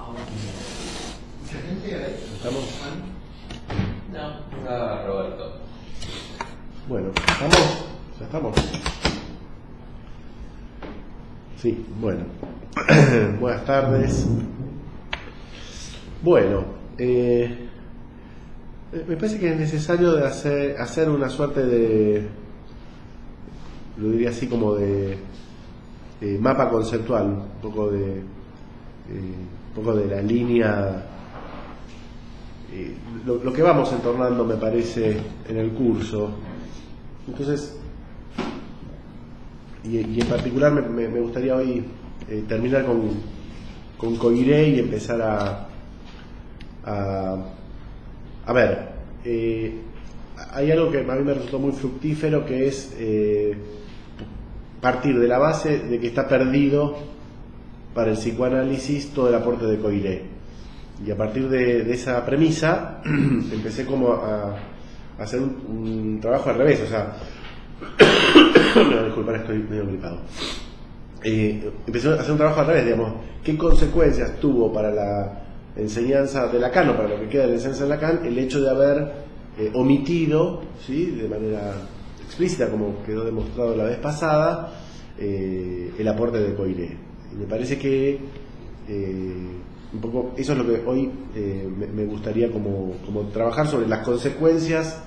¿Mucha gente ahí? ¿Estamos? No, está Roberto. Bueno, ¿estamos? ¿Ya estamos? Sí, bueno. Buenas tardes. Bueno, me parece que es necesario de hacer una suerte de, lo diría así como de mapa conceptual, un poco de la línea, lo que vamos entornando me parece en el curso. Entonces, y en particular me gustaría hoy terminar con Coiré y empezar a ver, hay algo que a mí me resultó muy fructífero, que es partir de la base de que está perdido para el psicoanálisis todo el aporte de Coiré, y a partir de esa premisa empecé como a hacer un trabajo al revés, o sea, disculpad, estoy medio gripado. Empecé a hacer un trabajo al revés, digamos, qué consecuencias tuvo para la enseñanza de Lacan, o para lo que queda de la enseñanza de Lacan, el hecho de haber omitido, ¿sí?, de manera explícita, como quedó demostrado la vez pasada, el aporte de Coiré. Y me parece que un poco eso es lo que hoy me gustaría como trabajar sobre las consecuencias.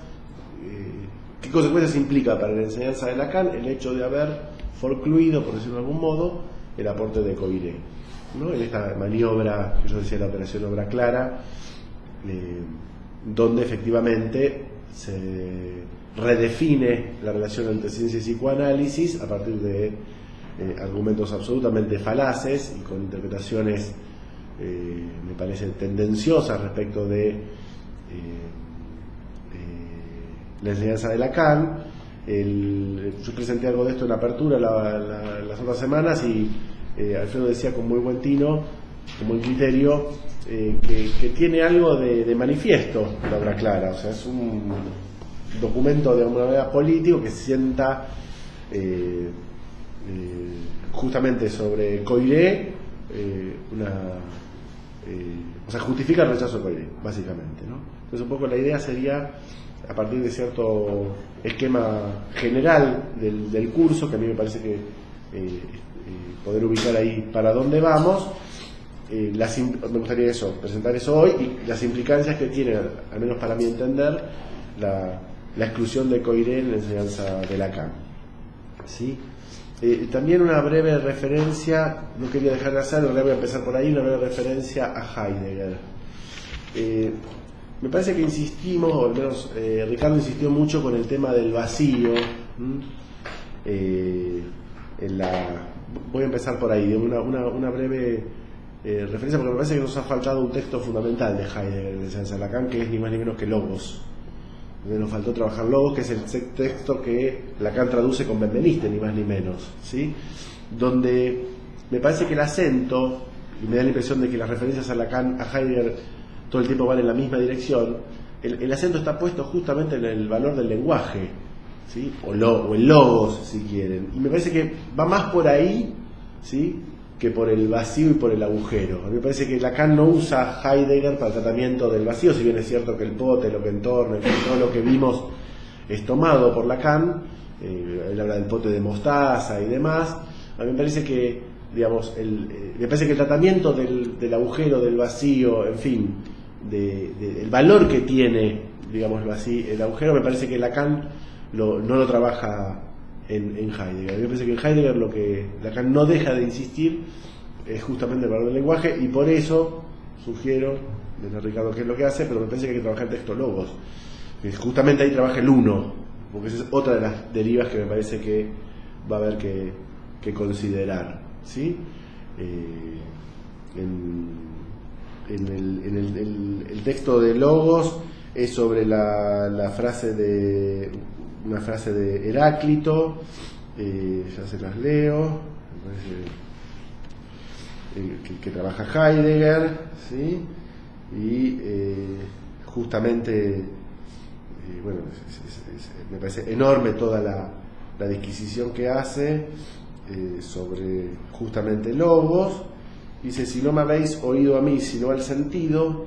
¿Qué consecuencias implica para la enseñanza de Lacan el hecho de haber forcluido, por decirlo de algún modo, el aporte de Coiré, ¿no?, en esta maniobra que yo decía, la operación obra clara, donde efectivamente se redefine la relación entre ciencia y psicoanálisis a partir de argumentos absolutamente falaces y con interpretaciones me parece tendenciosas respecto de la enseñanza de Lacan. Yo presenté algo de esto en la apertura las otras semanas, y Alfredo decía con muy buen tino, con buen criterio, que tiene algo de manifiesto la obra clara, o sea, es un documento de alguna manera político que sienta justamente sobre Coiré o sea, justifica el rechazo de Coiré, básicamente, ¿no? Entonces un poco la idea sería, a partir de cierto esquema general del curso, que a mí me parece que poder ubicar ahí para dónde vamos, me gustaría presentar eso hoy, y las implicancias que tiene, al menos para mi entender, la exclusión de Coiré en la enseñanza de Lacan, ¿sí? También una breve referencia, no quería dejar de hacerlo, voy a empezar por ahí, una breve referencia a Heidegger. Me parece que insistimos, o al menos Ricardo insistió mucho con el tema del vacío. Voy a empezar por ahí, una breve referencia, porque me parece que nos ha faltado un texto fundamental de Heidegger en la enseñanza de Lacan, que es ni más ni menos que Logos. Nos faltó trabajar Logos, que es el texto que Lacan traduce con Benveniste, ni más ni menos, ¿sí?, donde me parece que el acento, y me da la impresión de que las referencias a Lacan, a Heidegger, todo el tiempo van en la misma dirección, el acento está puesto justamente en el valor del lenguaje, ¿sí?, o el logos, si quieren, y me parece que va más por ahí, ¿sí?, que por el vacío y por el agujero. A mí me parece que Lacan no usa Heidegger para el tratamiento del vacío, si bien es cierto que el pote, lo que entorna, todo lo que vimos es tomado por Lacan. Él habla del pote de mostaza y demás. A mí me parece que, digamos, me parece que el tratamiento del agujero, del vacío, en fin, el valor que tiene, digamos, el agujero, me parece que Lacan no lo trabaja en Heidegger. A mí me parece que en Heidegger lo que Lacan no deja de insistir es justamente el valor del lenguaje, y por eso sugiero, desde Ricardo, qué es lo que hace, pero me parece que hay que trabajar el texto Logos, que justamente ahí trabaja el uno, porque esa es otra de las derivas que me parece que va a haber que considerar, ¿sí? El texto de Logos es sobre una frase de Heráclito, ya se las leo, que trabaja Heidegger, ¿sí? Y justamente bueno, me parece enorme toda la disquisición que hace sobre justamente Logos, dice: si no me habéis oído a mí, sino al sentido.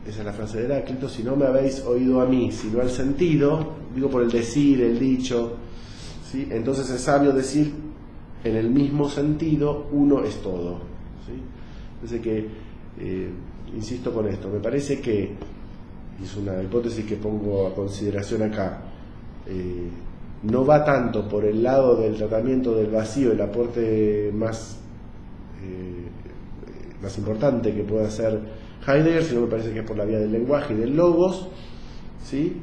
Esa es la frase de Heráclito: si no me habéis oído a mí, sino al sentido, digo por el decir, el dicho, ¿sí? Entonces es sabio decir en el mismo sentido, uno es todo, ¿sí? Entonces que, insisto con esto, me parece que, es una hipótesis que pongo a consideración acá, no va tanto por el lado del tratamiento del vacío, el aporte más importante que puede hacer Heidegger, sino me parece que es por la vía del lenguaje y del logos, ¿sí?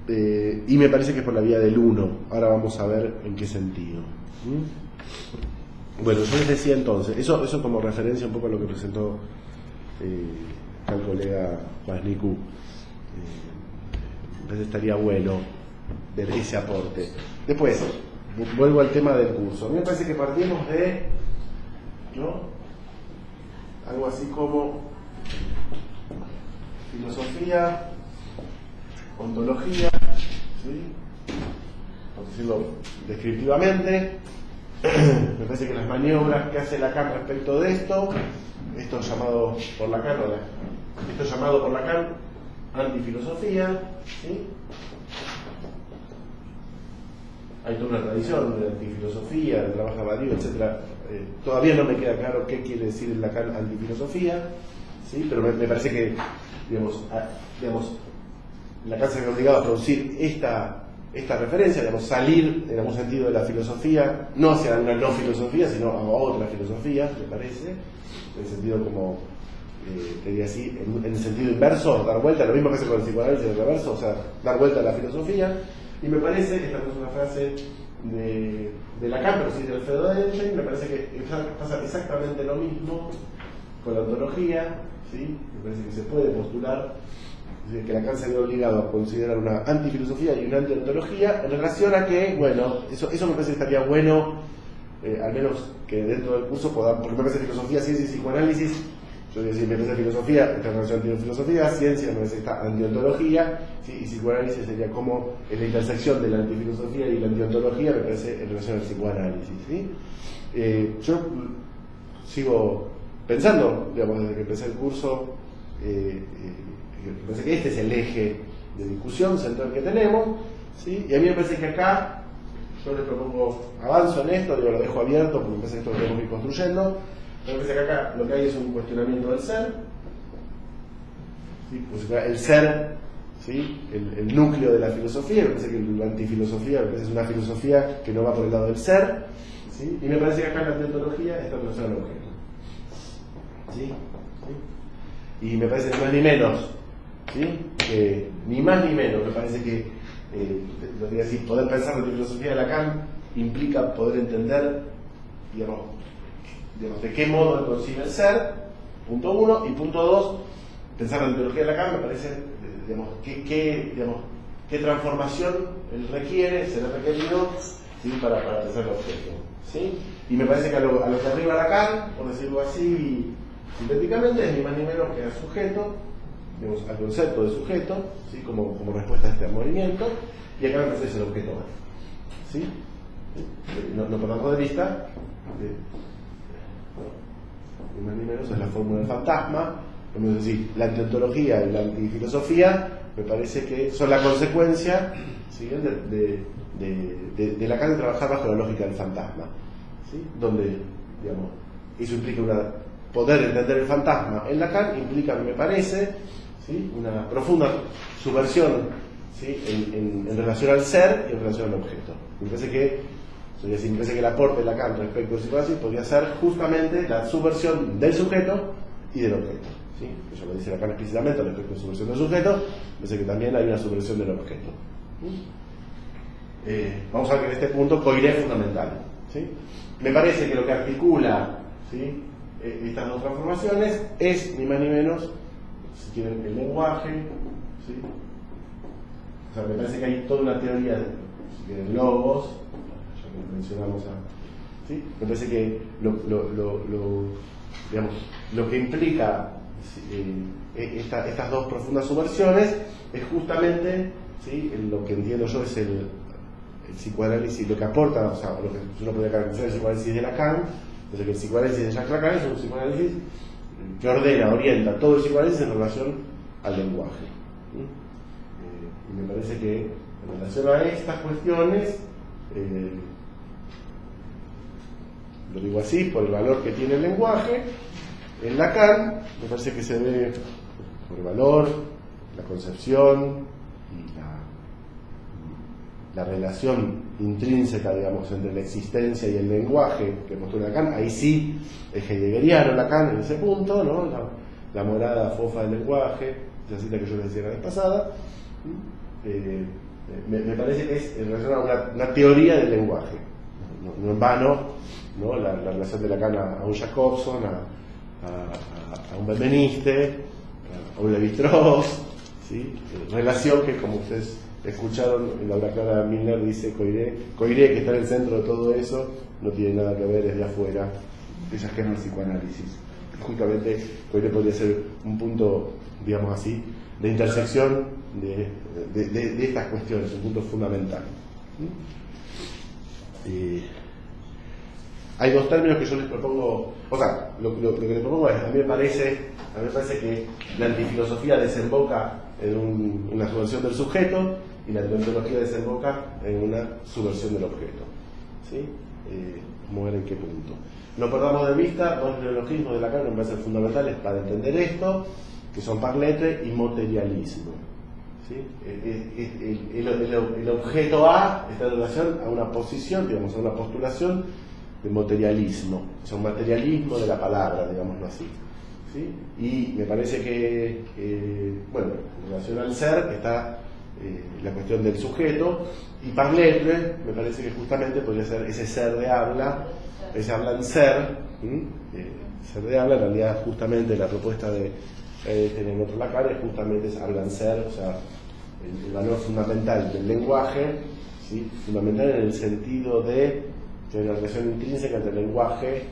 Y me parece que es por la vía del uno. Ahora vamos a ver en qué sentido. Bueno, yo les decía entonces, eso como referencia un poco a lo que presentó el colega Kwasniku. Entonces estaría bueno ver ese aporte. Después, vuelvo al tema del curso. A mí me parece que partimos de, ¿no?, algo así como filosofía, ontología, ¿sí?, por decirlo descriptivamente. Me parece que las maniobras que hace Lacan respecto de esto es llamado por Lacan, antifilosofía, ¿sí? Hay toda una tradición de antifilosofía, de trabajo narrativo, etc. Todavía no me queda claro qué quiere decir el Lacan antifilosofía, ¿sí? Pero me parece que, digamos, Lacan se ve obligado a producir esta referencia, salir en algún sentido de la filosofía, no hacia una no filosofía, sino a otra filosofía, me parece, en el sentido como, diría así, en el sentido inverso, dar vuelta, lo mismo que hace con el psicoanálisis en el reverso, o sea, dar vuelta a la filosofía. Y me parece, esta no es una frase de Lacan, pero sí de Alfredo Einstein, me parece que pasa exactamente lo mismo con la ontología, ¿sí? Me parece que se puede postular que Lacan se ve obligado a considerar una antifilosofía y una antiontología en relación a que, bueno, eso me parece que estaría bueno, al menos que dentro del curso podamos, porque me parece filosofía, ciencia y psicoanálisis, yo diría, me parece filosofía, esta relación antifilosofía, ciencia me parece esta antiontología, ¿sí? Y psicoanálisis sería como en la intersección de la antifilosofía y la antiontología, me parece en relación al psicoanálisis, ¿sí? Yo sigo pensando, digamos, desde que empecé el curso, me parece que este es el eje de discusión central que tenemos, ¿sí? Y a mí me parece que acá, yo les propongo, avanzo en esto, lo dejo abierto porque me parece que esto lo tenemos que ir construyendo. Me parece que acá lo que hay es un cuestionamiento del ser, ¿sí? Pues el ser, ¿sí?, el núcleo de la filosofía. Me parece que la antifilosofía, me parece que es una filosofía que no va por el lado del ser, ¿sí? Y me parece que acá en la teontología está relacionada al objeto, ¿sí? ¿Sí? Y me parece ni más ni menos, ¿sí?, ni más ni menos, me parece que lo diría así, poder pensar en la filosofía de Lacan implica poder entender, digamos, de qué modo él concibe el ser, punto uno, y punto dos, pensar en la teología de Lacan me parece, digamos, qué transformación él requiere, será requerido, ¿sí?, para pensar el objeto, ¿sí? Y me parece que a lo que arriba Lacan, por decirlo así sintéticamente, es ni más ni menos que al sujeto, digamos, al concepto de sujeto, ¿sí?, como respuesta a este movimiento, y acá me parece que es el objeto, ¿sí? No perdamos de vista, ni más ni menos es la fórmula del fantasma. Es decir, la antiontología y la antifilosofía me parece que son la consecuencia, ¿sí?, de Lacan de trabajar bajo la lógica del fantasma, ¿sí?, donde, digamos, eso implica poder entender el fantasma en Lacan implica, me parece, ¿sí?, una profunda subversión, ¿sí?, en relación al ser y en relación al objeto. Me parece que el aporte de Lacan respecto al psicoanálisis podría ser justamente la subversión del sujeto y del objeto, ¿sí? Eso lo dice Lacan explícitamente respecto a la subversión del sujeto. Me parece que también hay una subversión del objeto, ¿sí? Vamos a ver que en este punto coiré fundamental, ¿sí? Me parece que lo que articula, ¿sí?, estas dos transformaciones es ni más ni menos, si quieren, el lenguaje, ¿sí? O sea, me parece que hay toda una teoría de, si quieren, logos, ya que mencionamos ¿sí? Me parece que lo que implica estas dos profundas subversiones es justamente, ¿sí?, lo que entiendo yo es el psicoanálisis, lo que aporta, o sea, lo que uno podría caracterizar el psicoanálisis de Lacan, Entonces que el psicoanálisis de Jacques Lacan es un psicoanálisis que ordena, orienta todo el psicoanálisis en relación al lenguaje. Y me parece que en relación a estas cuestiones, lo digo así, por el valor que tiene el lenguaje, en Lacan me parece que se ve por el valor, la concepción y la relación intrínseca, digamos, entre la existencia y el lenguaje que postula Lacan. Ahí sí es heideggeriano Lacan en ese punto, ¿no? La morada fofa del lenguaje, esa cita que yo les decía la vez pasada. Me parece que es en relación a una teoría del lenguaje, no en vano, ¿no? La relación de Lacan a un Jacobson, a un Benveniste, a un Lévi-Strauss, ¿sí? Relación que, como ustedes escucharon, en la obra clara de Milner dice Coiré, que está en el centro de todo eso, no tiene nada que ver desde afuera, ella es que no es psicoanálisis. Justamente Coiré podría ser un punto, digamos así, de intersección de estas cuestiones, un punto fundamental. Hay dos términos que yo les propongo, o sea, lo que les propongo es, a mí me parece que la antifilosofía desemboca en una subversión del sujeto y la deontología desemboca en una subversión del objeto. ¿Sí? Vamos a ver en qué punto. No perdamos de vista dos neologismos de Lacan que me parecen fundamentales para entender esto, que son parlete y materialismo. ¿Sí? El objeto A está en relación a una posición, digamos, a una postulación de materialismo, o sea, un materialismo de la palabra, digámoslo así. ¿Sí? Y me parece que, bueno, en relación al ser está la cuestión del sujeto, y parletre me parece que justamente podría ser ese ser de habla, ese habla en ser, ser de habla, en realidad justamente la propuesta de tener otro Lacan es justamente ese habla en ser, o sea, el valor fundamental del lenguaje, ¿sí? Fundamental en el sentido de que hay una relación intrínseca entre el lenguaje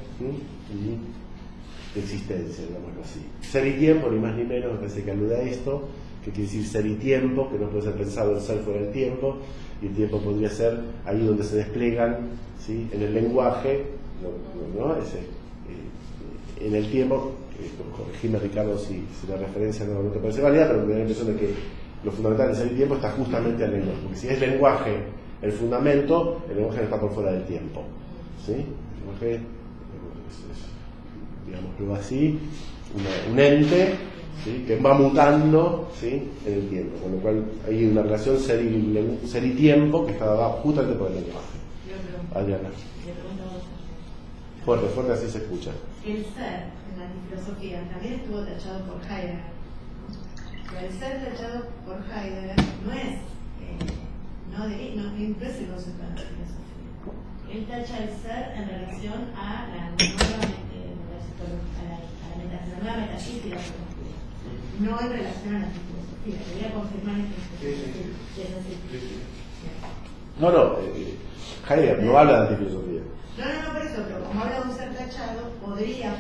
y existencia, digámoslo así. Ser y tiempo, ni más ni menos, me parece que alude a esto, que quiere decir ser y tiempo, que no puede ser pensado el ser fuera del tiempo, y el tiempo podría ser ahí donde se despliegan, ¿sí? En el lenguaje, ¿no? En el tiempo, corregime Ricardo si la referencia no te parece válida, pero me da la impresión de que lo fundamental de ser y tiempo está justamente al lenguaje, porque si es lenguaje el fundamento, el lenguaje está por fuera del tiempo. ¿Sí? El lenguaje es, digámoslo así, un ente, ¿sí? Que va mutando, ¿sí? En el tiempo, con lo cual hay una relación ser y tiempo que está dada justamente por el lenguaje. Adriana. Fuerte, así se escucha. El ser en la antifilosofía también estuvo tachado por Heidegger. Pero el ser tachado por Heidegger no es el concepto de la filosofía. Él tacha el ser en relación a la nueva metafísica, no en relación a la filosofía. Quería confirmar esto. No, Heidegger no habla de antifilosofía. No, por eso, pero como habla de un ser tachado, podría,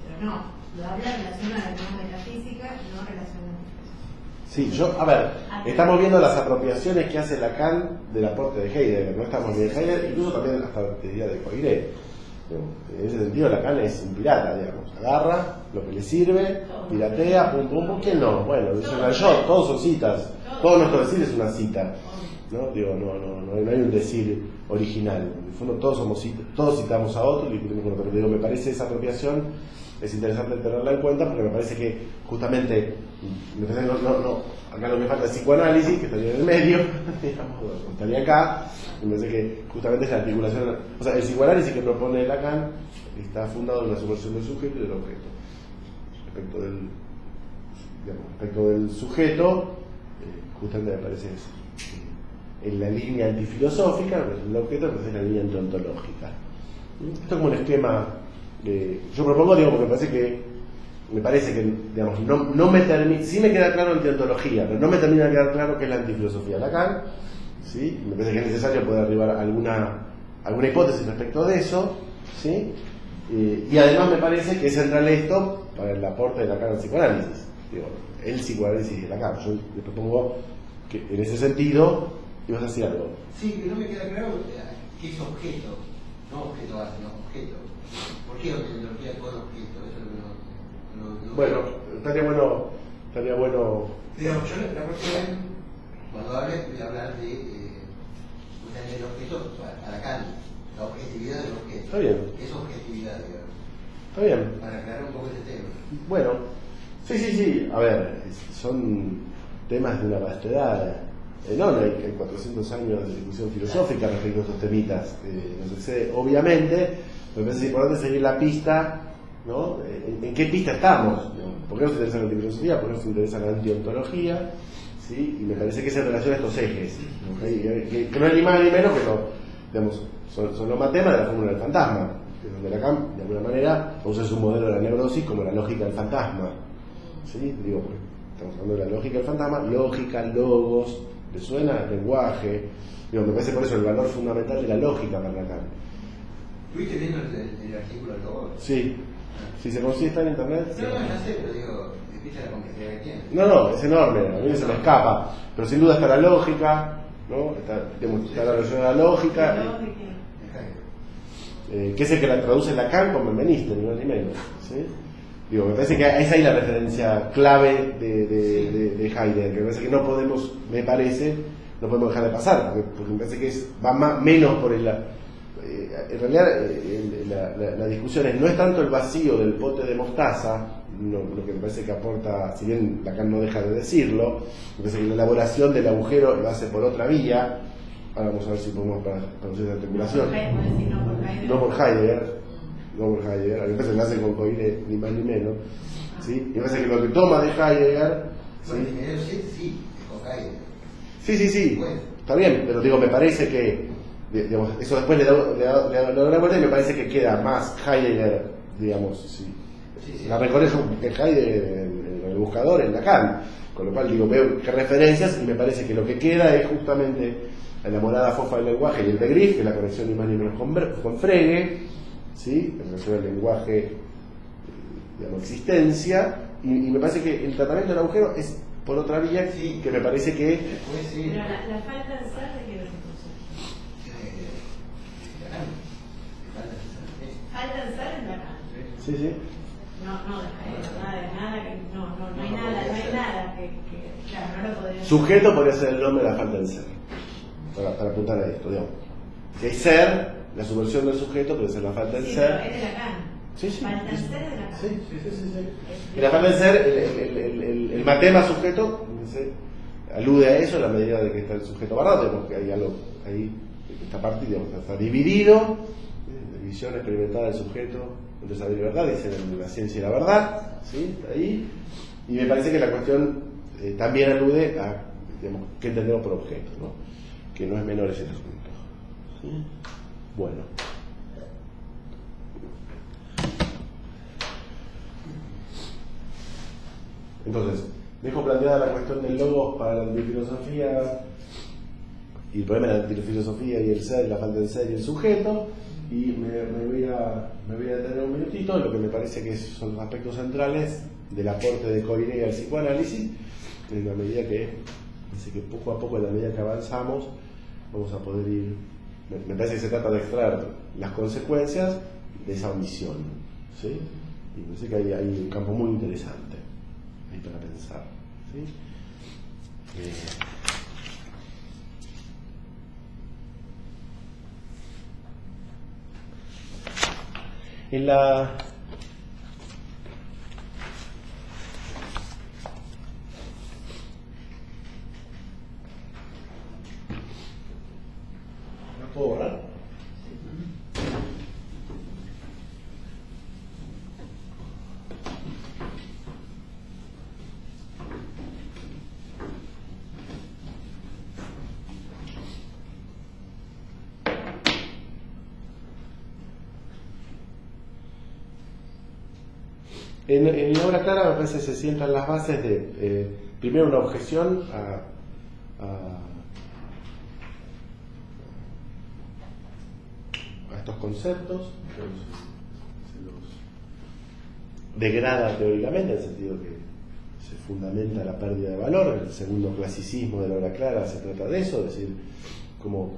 pero no, lo habla en relación a la nueva metafísica, no en relación a la filosofía. Sí, a ver, estamos viendo las apropiaciones que hace Lacan del aporte de Heidegger, no estamos viendo Heidegger, incluso también hasta te diría de Coiré. En ese sentido Lacan es un pirata, digamos, agarra lo que le sirve, piratea, pum, ¿quién no? Bueno, dice yo, todos son citas, todo nuestro decir es una cita, ¿no? Digo, no hay un decir original, en el fondo todos citamos a otro y discutimos con otro, pero digo, me parece esa apropiación es interesante tenerla en cuenta porque me parece que justamente acá lo que falta es psicoanálisis, que estaría en el medio, digamos, estaría acá, y me parece que justamente es la articulación, o sea, el psicoanálisis que propone Lacan está fundado en la subversión del sujeto y del objeto. Respecto del sujeto, justamente me parece en la línea antifilosófica, el objeto me parece en la línea ontológica. Esto es como un esquema. Yo propongo, digo, porque me parece que digamos, sí me queda claro en teontología, pero no me termina de quedar claro qué es la antifilosofía de Lacan, ¿sí? Me parece que es necesario poder arribar a alguna hipótesis respecto de eso, ¿sí? Y además me parece que es central esto para el aporte de Lacan al psicoanálisis, digo, el psicoanálisis de Lacan. Yo le propongo que en ese sentido ibas a decir algo. Sí, que no me queda claro qué es objeto, no objeto base, no objeto. ¿Por qué ontología con objeto? Eso no. Bueno, estaría bueno. Digamos, yo la cuestión, cuando hable, voy a hablar de del objeto para Kant, la objetividad del objeto. Está bien. ¿Qué es objetividad, digamos? Está bien. Para aclarar un poco este tema. Bueno, sí. A ver, son temas de una vastedad enorme. Hay 400 años de discusión filosófica respecto a estos temitas. Nos excede. Obviamente, me parece importante seguir la pista, ¿no? ¿En qué pista estamos? ¿Por qué nos interesa la filosofía? ¿Por qué nos interesa la antiontología? ¿Sí? Y me parece que es en relación a estos ejes, ¿okay? que no es ni más ni menos que son los matemas de la fórmula del fantasma, que es donde Lacan, de alguna manera, usa su modelo de la neurosis como la lógica del fantasma. ¿Sí? Digo, pues, estamos hablando de la lógica del fantasma, lógica, logos, ¿le suena? Lenguaje. Digo, me parece por eso el valor fundamental de la lógica para Lacan. ¿Estuviste viendo el artículo del logo? Sí. Si se consigue está en internet. No, ya sé, pero digo, ¿viste la complejidad que tiene? No, es enorme, a mí se me escapa. Pero sin duda está la lógica, ¿no? Está la relación de la lógica. Que es el que la traduce Lacan como feminista, ni más ni menos. ¿Sí? Digo, me parece que es ahí la referencia clave de Heidegger, que me parece que no podemos dejar de pasar, porque me parece que va menos por el... en realidad la discusión no es tanto el vacío del pote de mostaza, lo que me parece que aporta, si bien Lacan no deja de decirlo, me parece que la elaboración del agujero lo hace por otra vía. Ahora vamos a ver si podemos producir esa especulación. No por Heidegger. A mí me parece que lo hace con Coire ni más ni menos. ¿Sí? Y me parece que lo que toma de Heidegger... Sí, es con Heidegger. Sí. Bueno. Está bien, pero digo, me parece que digamos, eso después le da una vuelta y me parece que queda más Heidegger, digamos, sí. La reconozco en Heidegger, en el buscador, en Lacan, con lo cual digo, veo qué referencias y me parece que lo que queda es justamente la enamorada fofa del lenguaje y el de Griff, que es la conexión ni más ni menos con Frege, ¿sí? En relación al lenguaje, digamos, existencia, y me parece que el tratamiento del agujero es por otra vía, sí, que me parece que... Pero la falta de ser de que lo falta de ser en Lacan. Sí. No hay nada que claro, no lo podría... Sujeto podría ser el nombre de la falta de ser, para apuntar a esto, digamos. Si hay ser, la subversión del sujeto puede ser la falta del ser. Pero es de Lacan. Sí. Falta de ser de Lacan. Sí. Y la falta del ser, el matema sujeto, alude a eso en la medida de que está el sujeto barrado, porque hay algo ahí, esta parte, digamos, está dividido, la división experimentada del sujeto entre saber y verdad, dice la ciencia y la verdad, ¿sí? Ahí. Y me parece que la cuestión también alude a, digamos, qué entendemos por objeto, ¿no? Que no es menor ese asunto. ¿Sí? Bueno. Entonces, dejo planteada la cuestión del logos para la antifilosofía y el problema de la antifilosofía y el ser, la falta del ser y el sujeto, y me voy a detener un minutito en lo que me parece que son los aspectos centrales del aporte de Coire al psicoanálisis, en la medida que, así que poco a poco, en la medida que avanzamos, vamos a poder ir, me parece que se trata de extraer las consecuencias de esa omisión, ¿sí? Y me parece que hay un campo muy interesante ahí para pensar, ¿sí? En la ¿no puedo borrar? En la obra clara me parece que se sientan las bases de, primero, una objeción a estos conceptos, se los degrada teóricamente, en el sentido que se fundamenta la pérdida de valor. El segundo clasicismo de la obra clara se trata de eso, es decir, como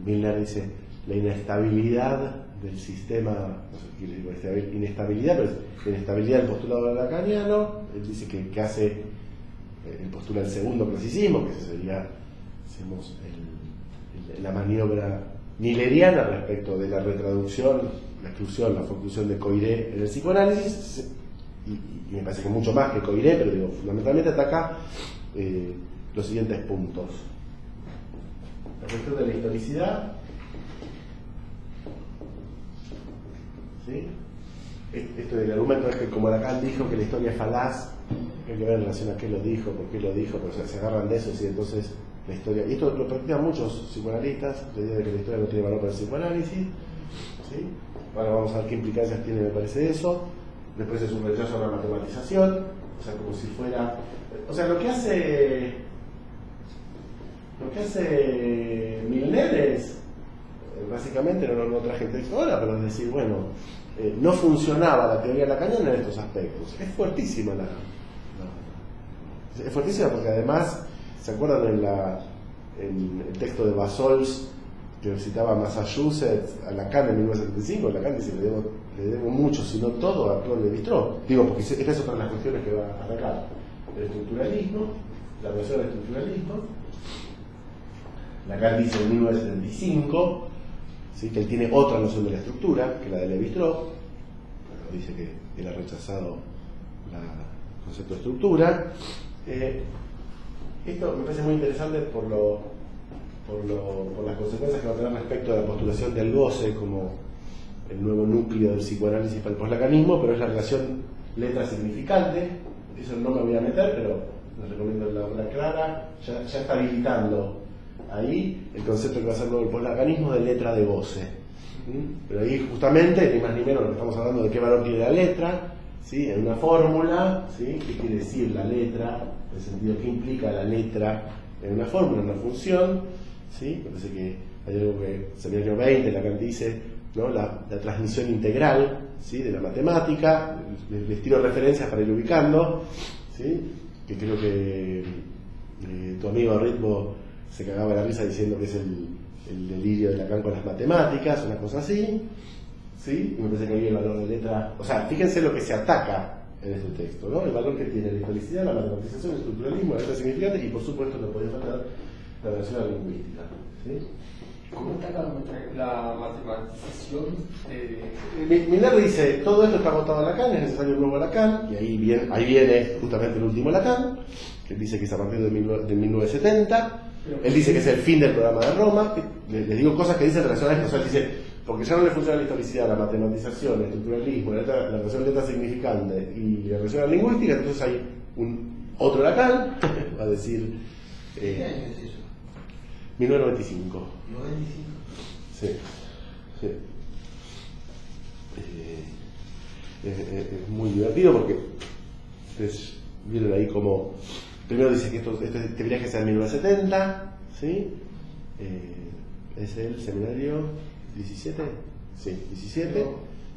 Milner dice, la inestabilidad del sistema, no sé qué digo, inestabilidad, pero es inestabilidad del postulado lacaniano. Él dice que hace, él postula el segundo clasicismo, que sería, decimos, la maniobra nileriana respecto de la retraducción, la exclusión, la conclusión de Coiré en el psicoanálisis, y me parece que mucho más que Coiré, pero digo, fundamentalmente ataca los siguientes puntos. La cuestión de la historicidad, ¿sí? Esto del argumento es que como Lacan dijo que la historia es falaz, hay que ver en relación a qué lo dijo, por qué lo dijo, pero se agarran de eso y entonces la historia, y esto lo practican muchos psicoanalistas, la idea de que la historia no tiene valor para el psicoanálisis, ¿sí? Ahora vamos a ver qué implicancias tiene, me parece eso. Después es un rechazo a la matematización, o sea, como si fuera, o sea, lo que hace Milner es, básicamente, no traje el texto ahora, pero es decir, bueno, no funcionaba la teoría lacaniana en estos aspectos. Es fuertísima es fuertísima porque además, ¿se acuerdan en el texto de Basols que citaba Massachusetts a Lacan en 1975? Lacan dice le debo mucho, si no todo, a Claude Lévi-Strauss. Digo, porque esta es otra de las cuestiones que va a atacar. El estructuralismo, la relación del estructuralismo. Lacan dice en 1975, ¿sí?, que él tiene otra noción de la estructura, que la de Lévi-Strauss. Dice que él ha rechazado el concepto de estructura. Esto me parece muy interesante por las consecuencias que va a tener respecto a la postulación del goce como el nuevo núcleo del psicoanálisis para el poslacanismo, pero es la relación letra-significante. Eso no me voy a meter, pero les recomiendo la obra clara. Ya está habilitando ahí el concepto que va a ser luego el poslacanismo de letra de goce. Pero ahí justamente, ni más ni menos, estamos hablando de qué valor tiene la letra, ¿sí?, en una fórmula, ¿sí?, qué quiere decir la letra, en el sentido que implica la letra en una fórmula, en una función, ¿sí? Me parece que hay algo que seminario 20, Lacan dice, ¿no?, la transmisión integral, ¿sí?, de la matemática, les tiro referencias para ir ubicando, ¿sí?, que creo que tu amigo Ritmo se cagaba la risa diciendo que es el delirio de Lacan con las matemáticas, una cosa así, ¿sí? Y me parece que ahí el valor de letra, o sea, fíjense lo que se ataca en este texto, ¿no? El valor que tiene la historicidad, la matematización, el estructuralismo, la letra significante, y por supuesto no podía faltar la relación lingüística, ¿sí? ¿Cómo está la matematización? Milner dice, todo esto está agotado a Lacan, es necesario un nuevo Lacan, y ahí viene justamente el último Lacan, que dice que es a partir de 1970. Él dice que es el fin del programa de Roma. Les digo cosas que dice en relación a esto. O sea, él dice, porque ya no le funciona la historicidad, la matematización, el estructuralismo, la relación letra significante y la relación lingüística, entonces hay otro Lacan, va a decir... ¿Qué año es eso? 1995. 95. Sí. Es muy divertido porque ustedes vieron ahí como... Primero dice que esto tendría que ser en 1970, ¿sí? Es el seminario 17, sí, 17,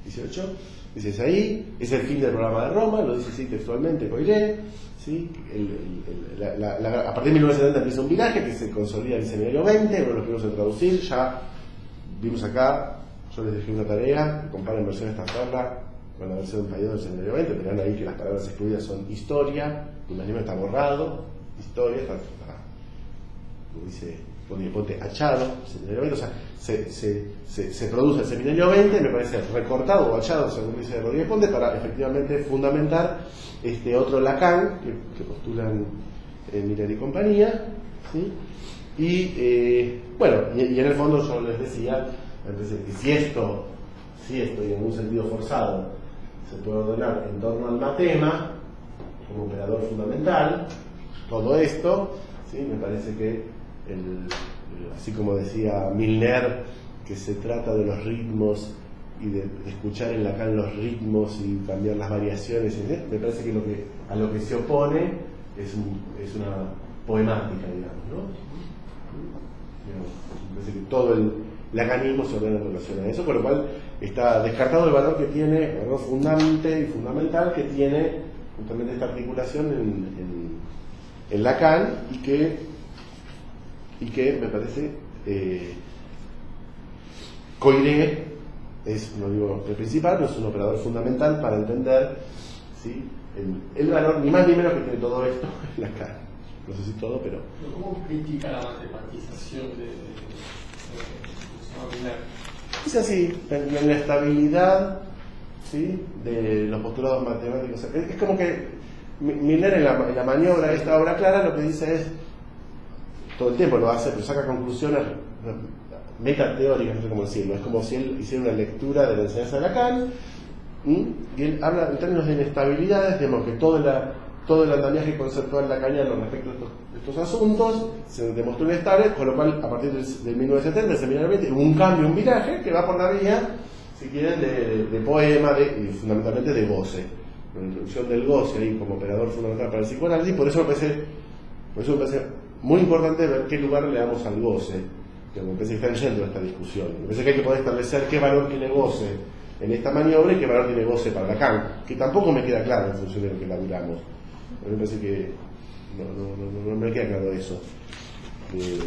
18, dice es ahí, es el fin del programa de Roma, lo dice así textualmente Coiré, ¿sí? A partir de 1970 empieza un viraje que se consolida en el seminario 20, bueno, lo que vamos a traducir, ya vimos acá, yo les dejé una tarea, que comparen versión de esta tabla con la versión fallada del seminario 20, verán ahí que las palabras excluidas son historia, y más está borrado, historia, está como dice, ponte achado, seminario 20, o sea, se produce el seminario 20, me parece recortado o achado, según dice Rodríguez Ponte, para efectivamente fundamentar este otro Lacan que postulan Miller y compañía, ¿sí? Y bueno, y en el fondo yo les decía, me parece que si esto y en un sentido forzado se puede ordenar en torno al matema como operador fundamental, todo esto, ¿sí? Me parece que así como decía Milner, que se trata de los ritmos y de escuchar en Lacan los ritmos y cambiar las variaciones, me parece que a lo que se opone es una poemática, digamos, ¿no? Me parece que todo el lacanismo se ordena en relación a eso, con lo cual está descartado el valor que tiene, el valor fundante y fundamental que tiene justamente esta articulación en Lacan, y que me parece Coiré es, no digo el principal, pero es un operador fundamental para entender, ¿sí?, el valor, ni más ni menos que tiene todo esto en Lacan. No sé si todo, pero... ¿Cómo critica la matematización de Miller? Es así, la inestabilidad, ¿sí?, de los postulados matemáticos. Es como que Miller en la maniobra de esta obra clara lo que dice es, todo el tiempo lo hace, pero saca conclusiones metateóricas, no sé cómo decirlo. Es como si él hiciera una lectura de la enseñanza de Lacan, y él habla en términos de inestabilidades, digamos que todo el andamiaje conceptual lacaniano respecto a estos asuntos se demostró inestable, con lo cual a partir del 1970, del seminario 20, hubo un cambio, un viraje que va por la vía, si quieren, de poema, y fundamentalmente de goce, la introducción del goce ahí como operador fundamental para el psicoanálisis. Por eso me parece muy importante ver qué lugar le damos al goce, que me parece que está yendo a esta discusión. Me parece que hay que poder establecer qué valor tiene goce en esta maniobra y qué valor tiene goce para Lacan, que tampoco me queda claro en función de lo que laburamos. A mí me parece que no me queda claro eso. Bueno.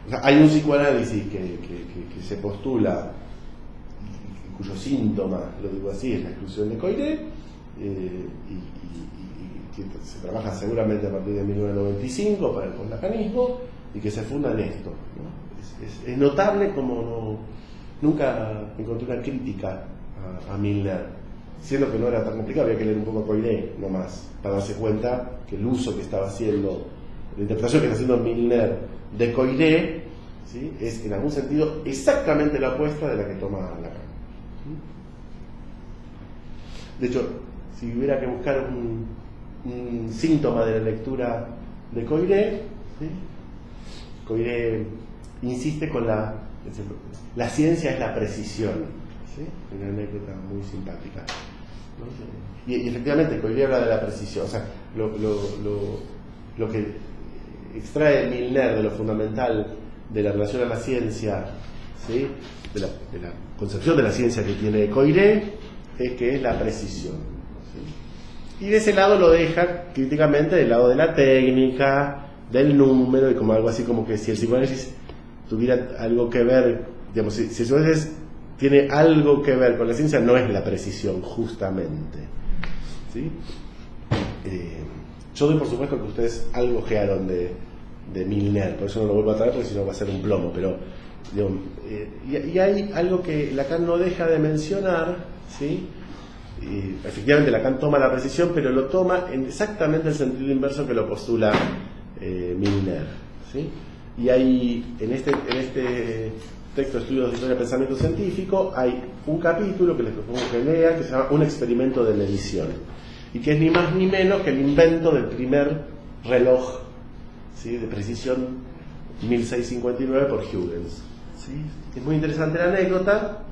O sea, hay un psicoanálisis que se postula, cuyo síntoma, lo digo así, es la exclusión de Coiré, y que se trabaja seguramente a partir de 1995 para el poslacanismo, y que se funda en esto, ¿no? Es notable como nunca encontré una crítica a Milner, siendo que no era tan complicado, había que leer un poco Coiré nomás, para darse cuenta que el uso que estaba haciendo, la interpretación que está haciendo Milner de Coiré, ¿sí?, es en algún sentido exactamente la opuesta de la que toma Lacan. De hecho, si hubiera que buscar un síntoma de la lectura de Coiré, ¿sí?, Coiré insiste con la ciencia es la precisión, ¿sí?, una anécdota muy simpática, ¿no? Y efectivamente Coiré habla de la precisión, o sea, lo que extrae Milner de lo fundamental de la relación a la ciencia, ¿sí?, de la concepción de la ciencia que tiene Coiré, es que es la precisión, ¿sí? Y de ese lado lo deja críticamente del lado de la técnica, del número, y como algo así como que si el psicoanálisis tuviera algo que ver, digamos, si el psicoanálisis tiene algo que ver con la ciencia, no es la precisión, justamente, ¿sí? Yo doy por supuesto que ustedes algo ojearon de Milner, por eso no lo vuelvo a traer, porque si no va a ser un plomo, pero digo, y hay algo que Lacan no deja de mencionar, ¿sí? Y efectivamente Lacan toma la precisión, pero lo toma en exactamente el sentido inverso que lo postula Milner, ¿sí? Y hay en este texto de Estudios de Historia del Pensamiento Científico hay un capítulo que les propongo que lean, que se llama Un experimento de medición, y que es ni más ni menos que el invento del primer reloj, ¿sí?, de precisión 1659 por Huygens, ¿sí? Es muy interesante la anécdota,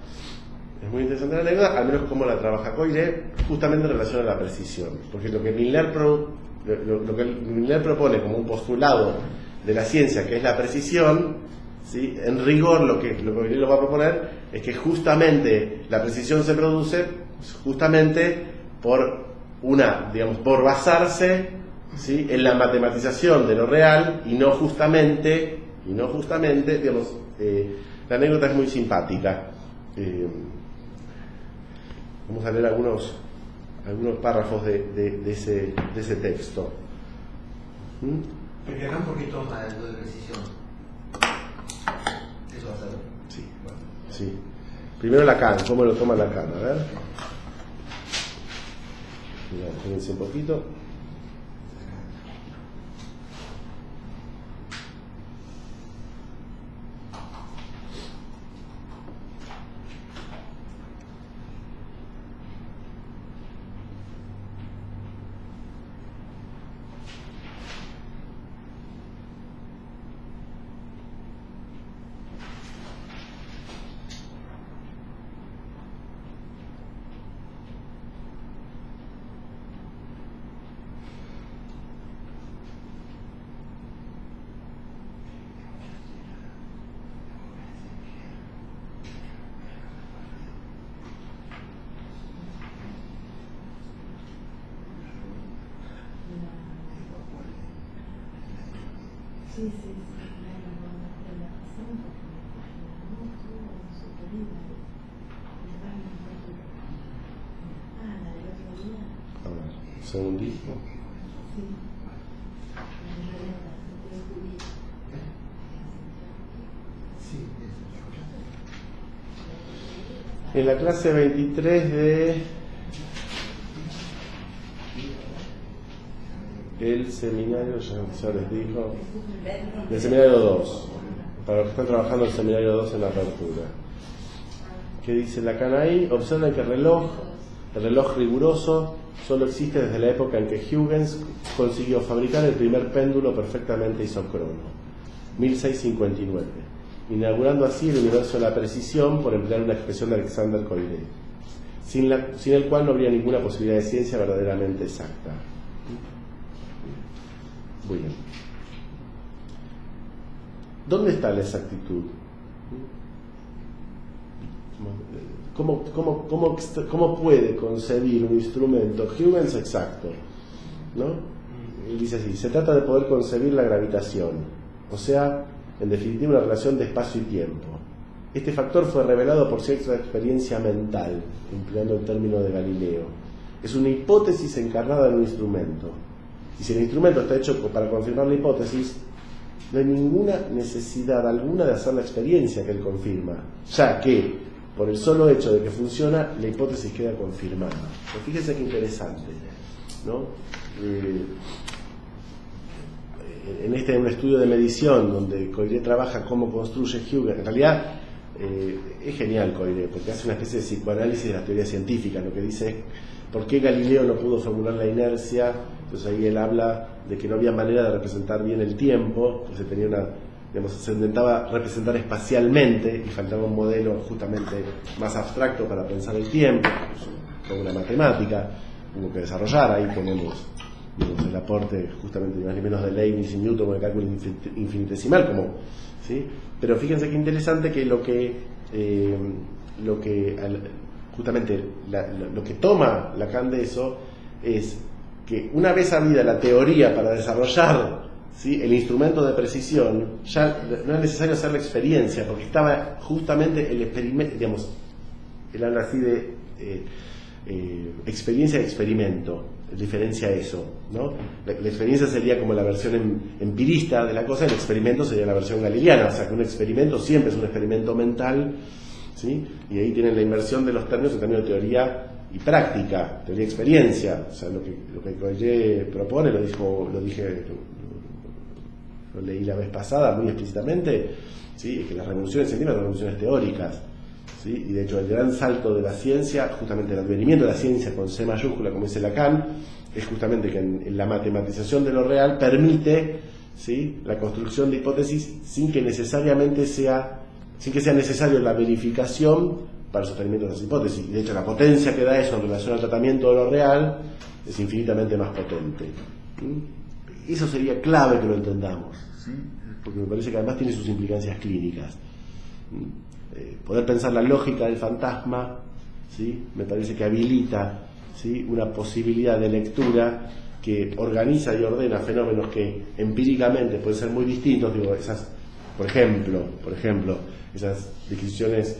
al menos cómo la trabaja Coiré, justamente en relación a la precisión, porque lo que Milner propone como un postulado de la ciencia, que es la precisión, ¿sí?, en rigor lo que Coiré lo va a proponer es que justamente la precisión se produce justamente por basarse, ¿sí?, en la matematización de lo real y no justamente, digamos, la anécdota es muy simpática. Vamos a leer algunos párrafos de ese texto. Pero acá, ¿por qué toma lo de precisión? Eso va a ser. Sí, bueno, sí. Primero Lacan, ¿cómo lo toma Lacan? A ver. Mira, espérense un poquito. Sí, la razón porque no estuvo súper vida. La del otro día. A ver, un segundito. Sí. En la clase 23 de el seminario, ya les dijo, del seminario 2, para los que están trabajando el seminario 2 en la apertura. ¿Qué dice Lacan ahí? Observen que el reloj riguroso, solo existe desde la época en que Huygens consiguió fabricar el primer péndulo perfectamente isócrono, 1659, inaugurando así el universo de la precisión, por emplear una expresión de Alexander Coiré, sin el cual no habría ninguna posibilidad de ciencia verdaderamente exacta. Muy bien. ¿Dónde está la exactitud? ¿Cómo puede concebir un instrumento Huygens exacto? ¿No? Él dice así: se trata de poder concebir la gravitación, o sea, en definitiva, una relación de espacio y tiempo. Este factor fue revelado por cierta experiencia mental, empleando el término de Galileo. Es una hipótesis encarnada en un instrumento. Y si el instrumento está hecho para confirmar la hipótesis, no hay ninguna necesidad alguna de hacer la experiencia que él confirma, ya que, por el solo hecho de que funciona, la hipótesis queda confirmada. Pero fíjense qué interesante, ¿no? En un estudio de medición donde Coiré trabaja cómo construye Huygens, en realidad es genial Coiré, porque hace una especie de psicoanálisis de la teoría científica. Lo que dice es por qué Galileo no pudo formular la inercia. Entonces ahí él habla de que no había manera de representar bien el tiempo, pues se intentaba representar espacialmente y faltaba un modelo justamente más abstracto para pensar el tiempo, como una matemática. Hubo que desarrollar, ahí tenemos el aporte justamente ni más ni menos de Leibniz y Newton con el cálculo infinitesimal, ¿sí? Pero fíjense qué interesante que lo que toma Lacan de eso es que una vez habida la teoría para desarrollar, ¿sí?, el instrumento de precisión, ya no es necesario hacer la experiencia, porque estaba justamente el experimento, digamos, él habla así de experiencia y experimento, diferencia eso, ¿no? La experiencia sería como la versión empirista de la cosa, el experimento sería la versión galileana, o sea que un experimento siempre es un experimento mental, ¿sí? Y ahí tienen la inversión de los términos en términos de teoría y práctica, teoría y experiencia. O sea, lo que Coiré propone, lo leí la vez pasada muy explícitamente, ¿sí?, es que las revoluciones científicas son revoluciones teóricas, ¿sí? Y de hecho el gran salto de la ciencia, justamente el advenimiento de la ciencia con C mayúscula, como dice Lacan, es justamente que en la matematización de lo real permite, ¿sí?, la construcción de hipótesis sin que sea necesario la verificación para el sostenimiento de las hipótesis. Y de hecho la potencia que da eso en relación al tratamiento de lo real es infinitamente más potente. ¿Sí? Eso sería clave que lo entendamos, ¿sí?, porque me parece que además tiene sus implicancias clínicas. Poder pensar la lógica del fantasma, ¿sí?, me parece que habilita, ¿sí?, una posibilidad de lectura que organiza y ordena fenómenos que empíricamente pueden ser muy distintos. Digo, por ejemplo, esas descripciones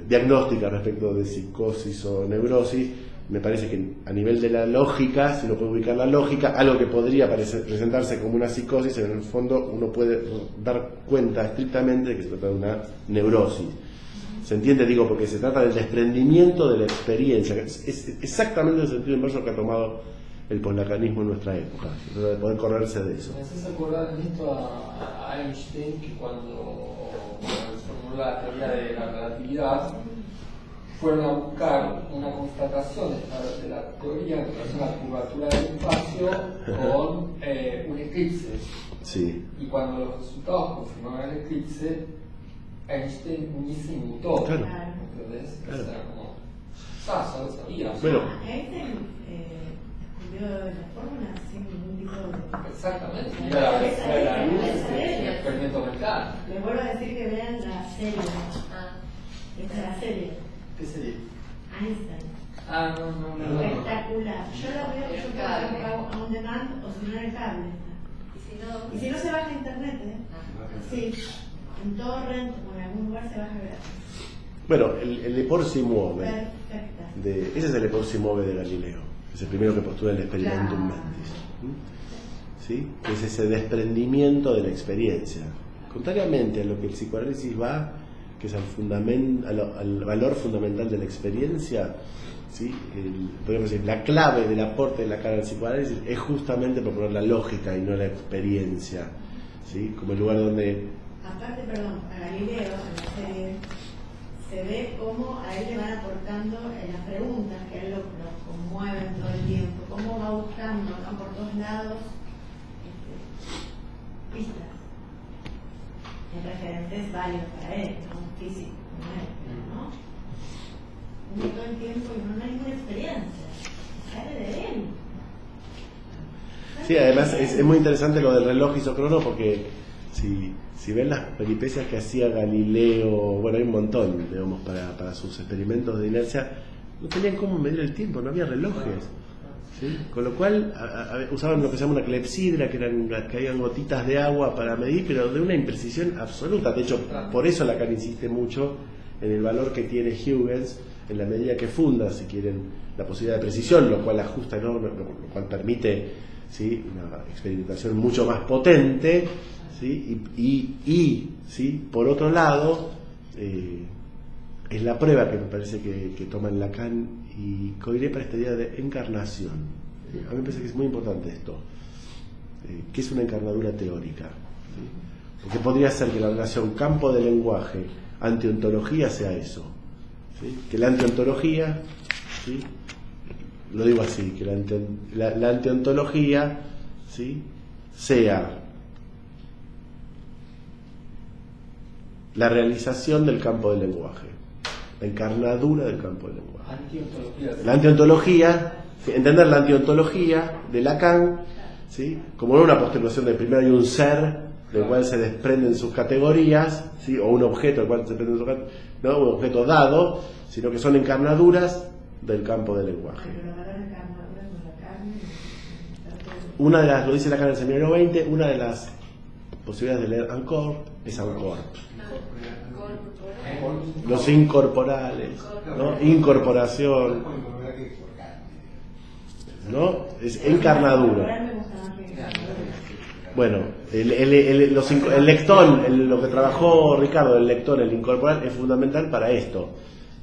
diagnósticas respecto de psicosis o neurosis, me parece que a nivel de la lógica, si uno puede ubicar la lógica, algo que podría presentarse como una psicosis, en el fondo uno puede dar cuenta estrictamente de que se trata de una neurosis. ¿Se entiende? Digo, porque se trata del desprendimiento de la experiencia. Es exactamente el sentido inverso que ha tomado el poslacanismo en nuestra época, de poder correrse de eso. Me haces acordar en esto a Einstein, que cuando formuló la teoría de la relatividad, fueron a buscar una constatación de la teoría en relación a la curvatura del espacio con un eclipse. Sí. Y cuando los resultados confirmaron el eclipse, Einstein ni se inmutó. Claro. ¿Entendés? Claro. O sea, como, ya lo sabía. Bueno. Einstein descubrió la fórmula sin ningún tipo de... Exactamente. Sí. Era la luz, Sí. el experimento mental. Les vuelvo a decir que vean la serie. Esta es la serie. ¿Qué sería? Einstein. No. Espectacular. Yo la veo, yo puedo ver a on demand o si no en el cable. Sí, Y si no se baja a internet, sí, en torrent o en algún lugar se baja gratis. Bueno, el Lepore si muove. Perfecta. Ese es el Lepore si muove de Galileo. Es el primero que postula el experimentum Claro. mentis. ¿Sí? Es ese desprendimiento de la experiencia. Contrariamente a lo que el psicoanálisis va, que es al valor fundamental de la experiencia, ¿sí? Podríamos decir, la clave del aporte de Lacan al psicoanálisis es justamente proponer la lógica y no la experiencia, ¿sí? Como el lugar donde... Aparte, perdón, a Galileo en la serie se ve cómo a él le van aportando las preguntas que a él lo conmueven todo el tiempo, cómo va buscando acá por todos lados pistas en referentes válidos para él, ¿no? Un físico como él, ¿no? Uno todo el tiempo y no hay ninguna experiencia, sale de él. Sí, además es muy interesante lo del reloj isocrono porque si ven las peripecias que hacía Galileo, bueno, hay un montón, digamos, para sus experimentos de inercia, no tenían cómo medir el tiempo, no había relojes. ¿Sí? Con lo cual usaban lo que se llama una clepsidra, que habían gotitas de agua para medir, pero de una imprecisión absoluta. De hecho, por eso Lacan insiste mucho en el valor que tiene Huygens en la medida que funda, si quieren, la posibilidad de precisión, lo cual ajusta enorme, lo cual permite, ¿sí?, una experimentación mucho más potente, ¿sí? Y ¿sí?, por otro lado, es la prueba que me parece que toman Lacan y Coiré para esta idea de encarnación. A mí me parece que es muy importante esto, que es una encarnadura teórica, ¿sí? Porque podría ser que la relación campo de lenguaje antiontología sea eso, ¿sí? Que la antiontología, ¿sí?, lo digo así, que la antiontología, ¿sí?, sea la realización del campo del lenguaje, la encarnadura del campo del lenguaje. La antiontología, entender la antiontología de Lacan, ¿sí?, como no una postulación de primero hay un ser del cual se desprenden sus categorías, ¿sí?, o un objeto del cual se desprenden sus categorías, no un objeto dado, sino que son encarnaduras del campo del lenguaje. Una de las, lo dice Lacan en el seminario 20, una de las posibilidades de leer Ancorp es Ancorp. Los incorporales, ¿no? Incorporación, ¿no? Es encarnadura. Bueno, el lectón, lo que trabajó Ricardo, el lectón, el incorporal, es fundamental para esto.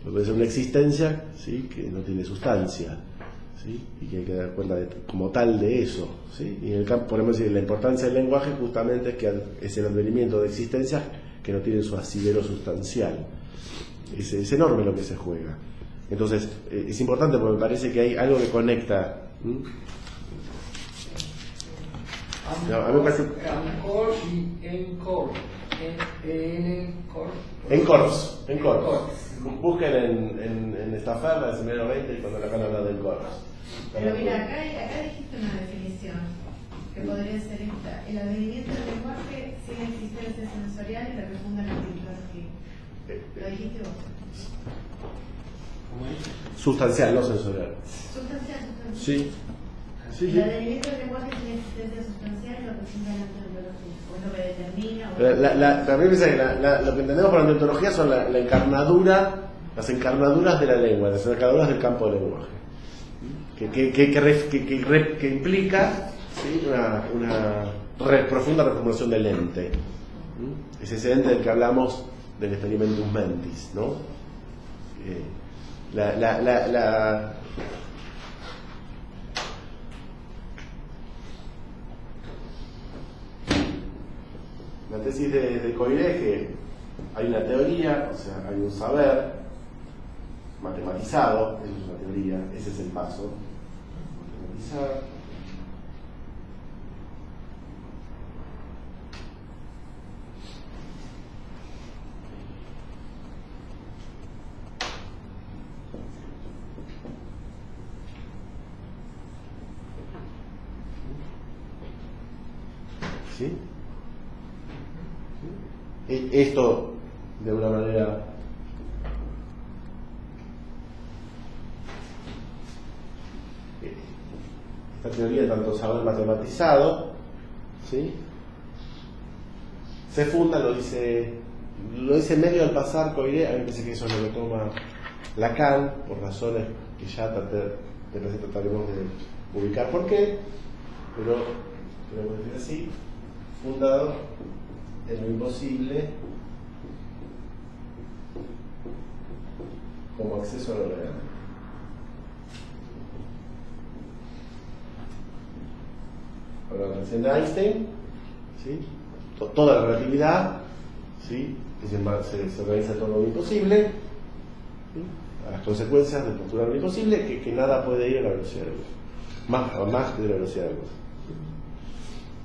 Puede ser una existencia, ¿sí?, que no tiene sustancia, ¿sí?, y que hay que dar cuenta como tal de eso, ¿sí? Y en el campo, podemos decir, la importancia del lenguaje justamente es que es el advenimiento de existencias que no tienen su asidero sustancial. Es enorme lo que se juega. Entonces, es importante porque me parece que hay algo que conecta. A mí me parece... Ancor y Encore. Encorps. Busquen en Stafford, en el seminario 20, cuando Lacan habla de Encorps. Pero mira, acá dijiste una definición que podría ser esta: el advenimiento del lenguaje sin existencia sensorial y la profunda antropología. ¿Lo dijiste vos? ¿Cómo es? Sustancial, no sensorial. Sustancial. Sí. El advenimiento del lenguaje sin existencia sustancial y la profunda antropología. O es lo que determina. También piensa que lo que entendemos por antiontología son la encarnadura, las encarnaduras de la lengua, las encarnaduras del campo del lenguaje. Que implica, ¿sí?, una profunda reformulación del ente. Es ese ente del que hablamos del experimentum mentis, ¿no? La tesis de Coiré es que hay una teoría, o sea, hay un saber matematizado, eso es una teoría, ese es el paso. Matematizar. ¿Sí? Esto, de una manera, esta teoría de tanto saber matematizado, ¿sí? Se funda, lo dice medio al pasar Coiré. A mí me parece que eso no lo toma Lacan, por razones que ya trataremos de ubicar por qué, pero podemos decir así, fundado en lo imposible como acceso a lo real. Ahora, recién de Einstein, ¿sí? Toda la relatividad, ¿sí? Se organiza en torno a lo imposible, ¿sí? A las consecuencias del postular de lo imposible, que nada puede ir a la velocidad de la luz, más de la velocidad de la luz.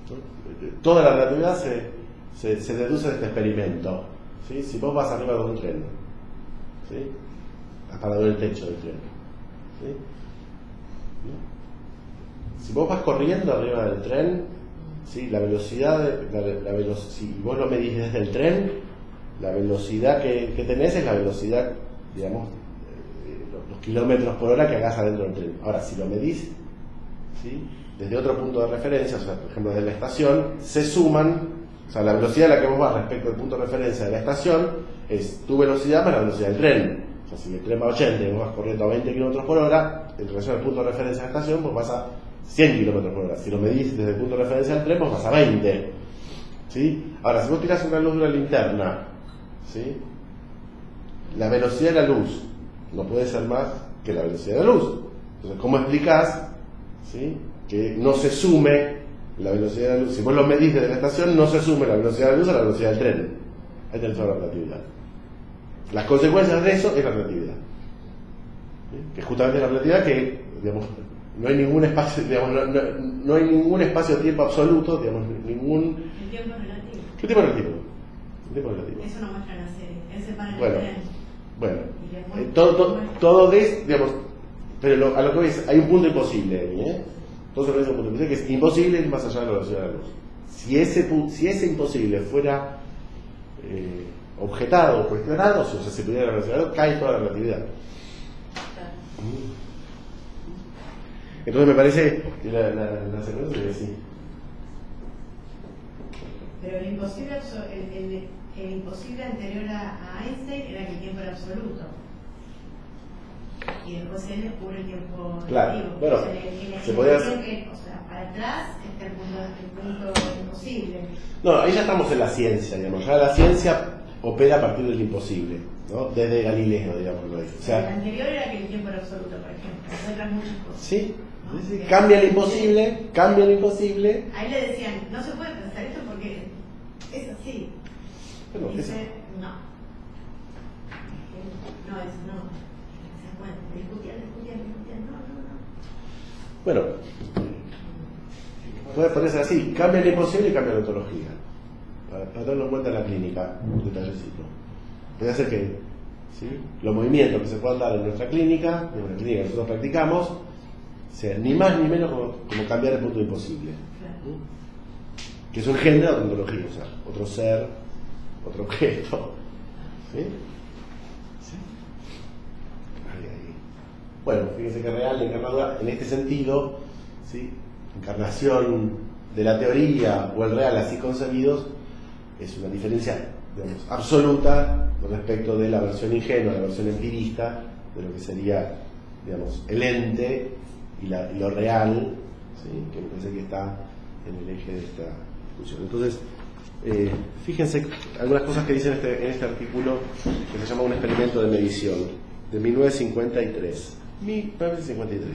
¿No? Toda la relatividad se deduce de este experimento, ¿sí? Si vos vas arriba de un tren, ¿sí? Has parado en el techo del tren, ¿sí? ¿No? Si vos vas corriendo arriba del tren, ¿sí? La velocidad, si vos lo medís desde el tren, la velocidad que tenés es la velocidad, digamos, los kilómetros por hora que hagas adentro del tren. Ahora, si lo medís, ¿sí? Desde otro punto de referencia, o sea, por ejemplo, desde la estación, se suman, o sea, la velocidad a la que vos vas respecto al punto de referencia de la estación es tu velocidad más la velocidad del tren. O sea, si el tren va a 80 y vos vas corriendo a 20 km por hora, en relación al punto de referencia de la estación, vos vas a 100 km por hora. Si lo medís desde el punto de referencia del tren, vos vas a 20. ¿Sí? Ahora, si vos tirás una luz de una linterna, ¿sí? La velocidad de la luz no puede ser más que la velocidad de la luz. Entonces, ¿cómo explicás, ¿sí? Que no se sume la velocidad de la luz? Si vos lo medís desde la estación, no se sume la velocidad de la luz a la velocidad del tren. Ahí tenés toda la relatividad. Las consecuencias de eso es la relatividad, ¿sí? Que es justamente la relatividad que, digamos, no hay ningún espacio, digamos, no hay ningún espacio-tiempo absoluto, digamos, ningún... El tiempo es relativo. ¿Qué tiempo relativo? El tiempo relativo. Eso no muestra la serie. Él se para en Bueno, el tren. bueno. Todo es, digamos, pero a lo que ves, hay un punto imposible ahí, ¿eh? Todo se parece a un punto imposible, que es imposible ir más allá de la velocidad de la luz. Si ese imposible fuera objetado o cuestionado, o sea, se pudiera la velocidad de la luz, cae toda la relatividad. Entonces me parece que la secuencia es así. Pero el imposible anterior a Einstein era que el tiempo era absoluto. Y después él descubre el tiempo Claro, relativo. bueno, O sea, se podía hacer. o sea, para atrás está el punto imposible. No, ahí ya estamos en la ciencia, digamos. Ya la ciencia opera a partir del imposible, ¿no? Desde Galileo, digamos. ¿No? O El sea, anterior era que el tiempo era absoluto, por ejemplo. Entre otras muchas cosas. sí, ¿No? sí, cambia el imposible. Ahí le decían, no se puede pensar esto porque es así. Bueno, Dice, eso. no. No, eso no. Bueno, discutían, no. Bueno, puede ponerse así, cambia el imposible y cambia la ontología. Para tenerlo en cuenta en la clínica, un detallecito. Puede ser que, ¿sí? Los movimientos que se puedan dar en nuestra clínica, en la clínica que nosotros practicamos, sean ni más ni menos como cambiar el punto imposible. Claro. Que es un género de ontología, o sea, otro ser, otro objeto. ¿Sí? ¿Sí? Ahí. Bueno, fíjense que real y encarnadura, en este sentido, ¿sí? Encarnación de la teoría o el real así concebidos, es una diferencia, digamos, absoluta respecto de la versión ingenua, la versión empirista, de lo que sería, digamos, el ente y lo real, ¿sí? Que me parece que está en el eje de esta discusión. Entonces, fíjense algunas cosas que dicen en este artículo que se llama Un experimento de medición, de 1953. 1953.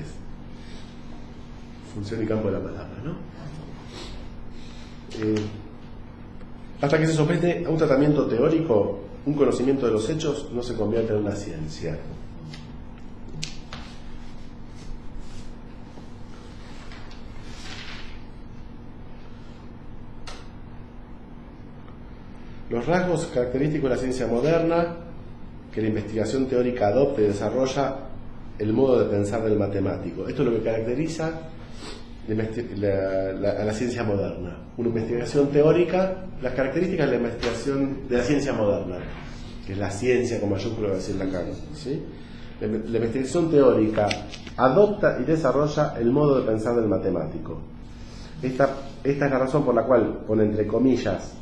Función y campo de la palabra, ¿no? Hasta que se somete a un tratamiento teórico, un conocimiento de los hechos no se convierte en una ciencia. Los rasgos característicos de la ciencia moderna que la investigación teórica adopta y desarrolla el modo de pensar del matemático. Esto es lo que caracteriza a la ciencia moderna. Una investigación teórica, las características de la investigación de la ciencia moderna, que es la ciencia con mayúscula, va a decir Lacan, ¿sí? La investigación teórica adopta y desarrolla el modo de pensar del matemático. esta es la razón por la cual pone entre comillas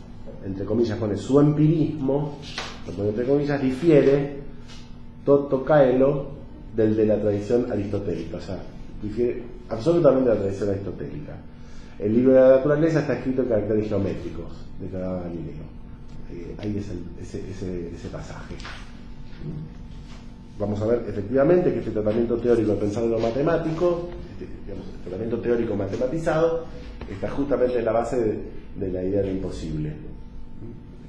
pone su empirismo, lo pone entre comillas, difiere toto caelo del de la tradición aristotélica, o sea, difiere absolutamente de la tradición aristotélica. El libro de la naturaleza está escrito en caracteres geométricos de cada Galileo. Ahí es ese pasaje. Vamos a ver efectivamente que este tratamiento teórico pensado en lo matemático, el tratamiento teórico matematizado, está justamente en la base de la idea de imposible.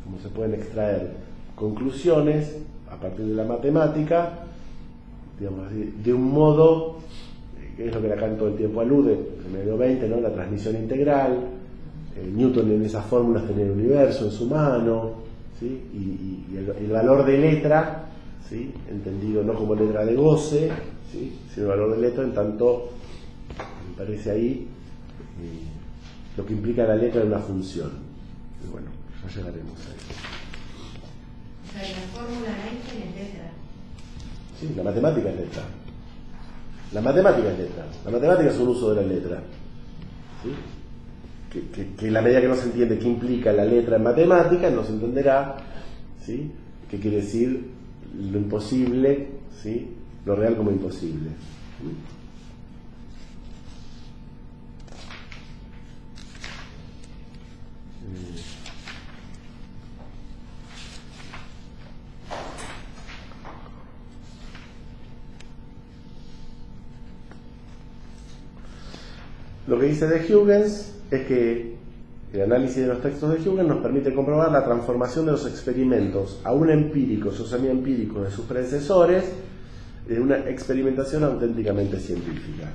Como se pueden extraer conclusiones a partir de la matemática, digamos así, de un modo que es lo que Lacan todo el tiempo alude, en el medio 20, ¿no? La transmisión integral, Newton en esas fórmulas tenía el universo en su mano, ¿sí? y el valor de letra, ¿sí? Entendido no como letra de goce, ¿sí? Sino el valor de letra en tanto, me parece ahí, lo que implica la letra en una función. Y bueno, ya llegaremos a eso. O sea, la fórmula de Einstein es letra. Sí, la matemática es letra. La matemática es letra. La matemática es un uso de la letra. ¿Sí? Que en la medida que no se entiende qué implica la letra en matemática, no se entenderá, ¿sí? Qué quiere decir lo imposible, ¿sí? Lo real como imposible. ¿Sí? Lo que dice de Huygens es que el análisis de los textos de Huygens nos permite comprobar la transformación de los experimentos, aún empíricos o semiempíricos, de sus predecesores, en una experimentación auténticamente científica.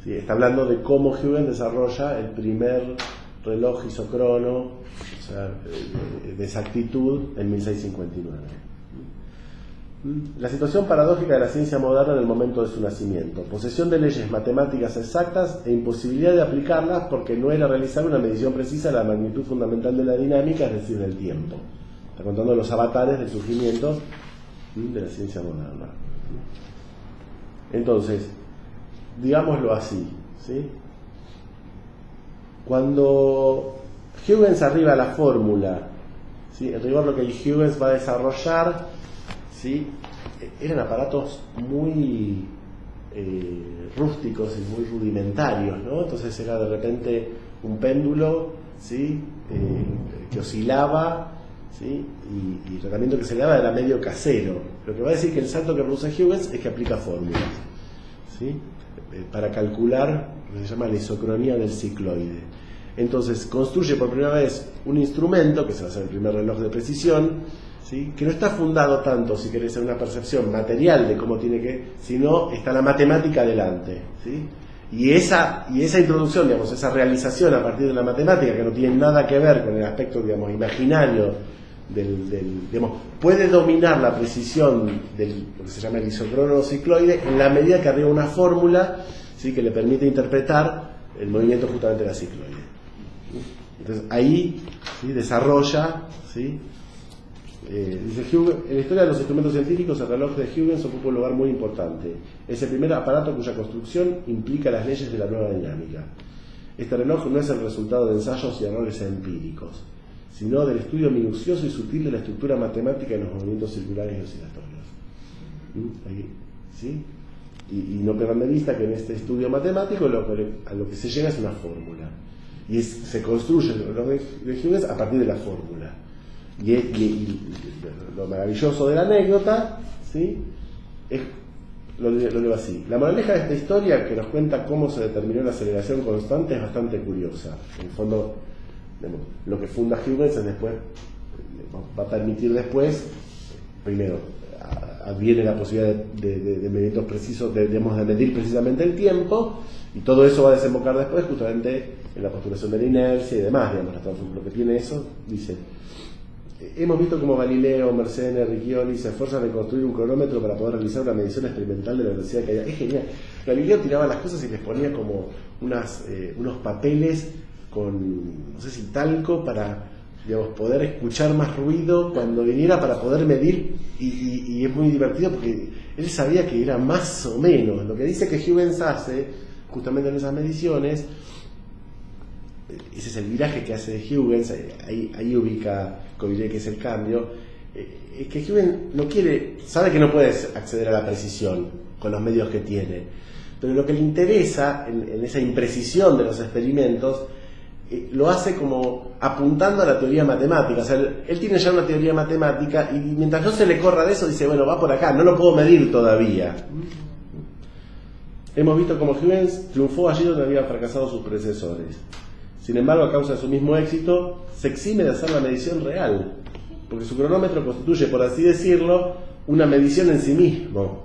¿Sí? Está hablando de cómo Huygens desarrolla el primer reloj isocrono, o sea, de exactitud, en 1659. La situación paradójica de la ciencia moderna en el momento de su nacimiento: posesión de leyes matemáticas exactas e imposibilidad de aplicarlas porque no era realizable una medición precisa de la magnitud fundamental de la dinámica, es decir, del tiempo. Está contando los avatares del surgimiento de la ciencia moderna. Entonces, digámoslo así, ¿sí? Cuando Huygens arriba a la fórmula, ¿sí? En rigor lo que Huygens va a desarrollar, ¿sí? Eran aparatos muy rústicos y muy rudimentarios, ¿no? Entonces era de repente un péndulo, ¿sí? Que oscilaba, ¿sí? Y el tratamiento que se le daba era medio casero. Lo que va a decir que el salto que produce Huygens es que aplica fórmulas, ¿sí? Para calcular lo que se llama la isocronía del cicloide. Entonces construye por primera vez un instrumento, que se va a hacer el primer reloj de precisión, ¿sí? Que no está fundado tanto, si querés, en una percepción material de cómo tiene que, sino está la matemática delante, ¿sí? Y esa introducción, digamos, esa realización a partir de la matemática, que no tiene nada que ver con el aspecto, digamos, imaginario digamos, puede dominar la precisión de lo que se llama el isocrono cicloide en la medida que arriba una fórmula, ¿sí? Que le permite interpretar el movimiento justamente de la cicloide. Entonces ahí, ¿sí? Desarrolla, ¿sí? Dice Huygens, en la historia de los instrumentos científicos el reloj de Huygens ocupa un lugar muy importante. Es el primer aparato cuya construcción implica las leyes de la nueva dinámica. Este reloj no es el resultado de ensayos y errores empíricos, sino del estudio minucioso y sutil de la estructura matemática de los movimientos circulares y oscilatorios. Ahí, ¿sí? Y no pierdan de vista que en este estudio matemático a lo que se llega es una fórmula. Y se construye el reloj de Huygens a partir de la fórmula. Y lo maravilloso de la anécdota, ¿sí? Es, lo leo así: la moraleja de esta historia, que nos cuenta cómo se determinó la aceleración constante, es bastante curiosa. En el fondo, digamos, lo que funda Huygens después va a permitir después, primero, adviene la posibilidad de medios precisos, de medir precisamente el tiempo, y todo eso va a desembocar después justamente en la postulación de la inercia y demás, digamos. Lo que tiene eso, dice: hemos visto cómo Galileo, Mersenne, Riccioli se esfuerzan en construir un cronómetro para poder realizar una medición experimental de la velocidad que hay. Es genial. Galileo tiraba las cosas y les ponía como unos papeles con, no sé si talco, para, digamos, poder escuchar más ruido cuando viniera, para poder medir, y es muy divertido porque él sabía que era más o menos. Lo que dice que Huygens hace justamente en esas mediciones ese es el viraje que hace Huygens, ahí ubica Covillet, que es el cambio. Es que Huygens no quiere, sabe que no puede acceder a la precisión con los medios que tiene, pero lo que le interesa en esa imprecisión de los experimentos lo hace como apuntando a la teoría matemática. O sea, él tiene ya una teoría matemática y mientras no se le corra de eso dice, bueno, va por acá, no lo puedo medir todavía. Hemos visto cómo Huygens triunfó allí donde habían fracasado sus predecesores. Sin embargo, a causa de su mismo éxito, se exime de hacer la medición real, porque su cronómetro constituye, por así decirlo, una medición en sí mismo,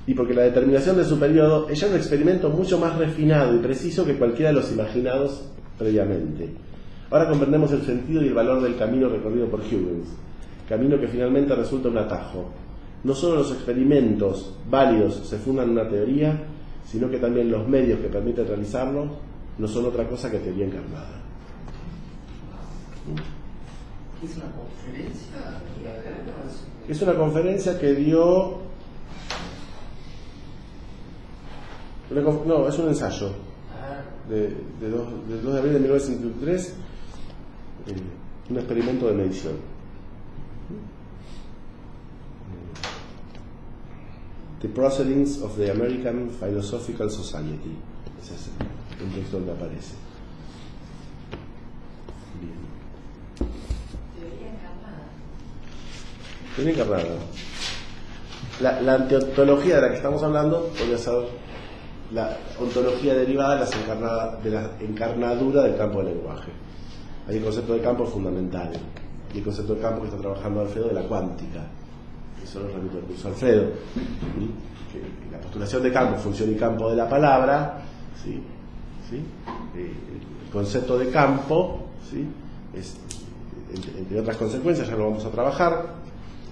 y porque la determinación de su periodo es ya un experimento mucho más refinado y preciso que cualquiera de los imaginados previamente. Ahora comprendemos el sentido y el valor del camino recorrido por Huygens, camino que finalmente resulta un atajo. No solo los experimentos válidos se fundan en una teoría, sino que también los medios que permiten realizarlo no son otra cosa que teoría encarnada. ¿Es una conferencia? Es una conferencia que dio... No, es un ensayo del 2 de abril de 1953, un experimento de medición. The Proceedings of the American Philosophical Society. Ese es el texto donde aparece. Bien. Teoría encarnada. La antiontología de la que estamos hablando podría ser la ontología derivada de la encarnadura del campo del lenguaje. Hay el concepto de campo fundamental y el concepto de campo que está trabajando Alfredo de la cuántica. Eso lo remito al curso Alfredo. Que la postulación de campo, función y campo de la palabra, ¿sí? El concepto de campo, ¿sí? Es, entre otras consecuencias, ya lo vamos a trabajar.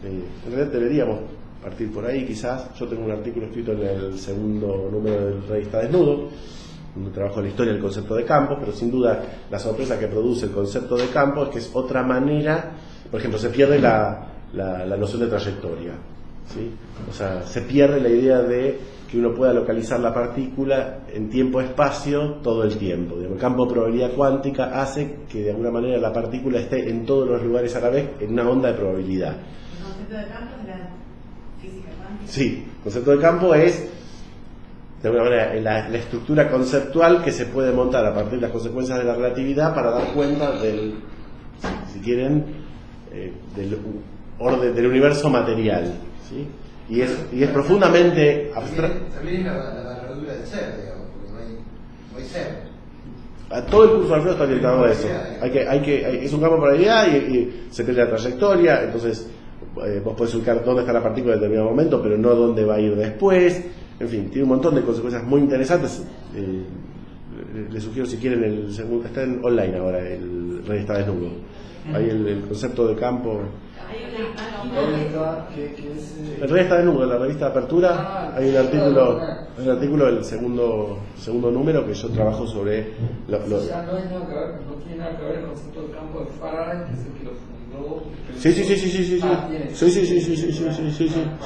En realidad deberíamos partir por ahí, quizás. Yo tengo un artículo escrito en el segundo número del Revista Desnudo, donde trabajo la historia del concepto de campo, pero sin duda la sorpresa que produce el concepto de campo es que es otra manera. Por ejemplo, se pierde la noción de trayectoria, ¿sí? O sea, se pierde la idea de que uno pueda localizar la partícula en tiempo-espacio todo el tiempo. El campo de probabilidad cuántica hace que de alguna manera la partícula esté en todos los lugares a la vez en una onda de probabilidad. ¿El concepto de campo es la física cuántica? Sí, el concepto de campo es de alguna manera la estructura conceptual que se puede montar a partir de las consecuencias de la relatividad para dar cuenta del, si quieren, del orden del universo material, ¿sí? Y es profundamente abstracto. También la verdadura del ser, digamos, porque no hay ser. Todo el curso de Alfredo está orientado a eso. Es un campo de probabilidad y se pierde la trayectoria, entonces vos podés ubicar dónde está la partícula en determinado momento, pero no dónde va a ir después. En fin, tiene un montón de consecuencias muy interesantes. Les sugiero, si quieren, el segundo, está en online ahora, el Revista Desnudo. Ahí el concepto de campo. El Revista Desnudo, la revista Apertura, hay un artículo del segundo número que yo trabajo sobre no tiene nada que ver el concepto de campo de Faraday, que es el que lo fundó.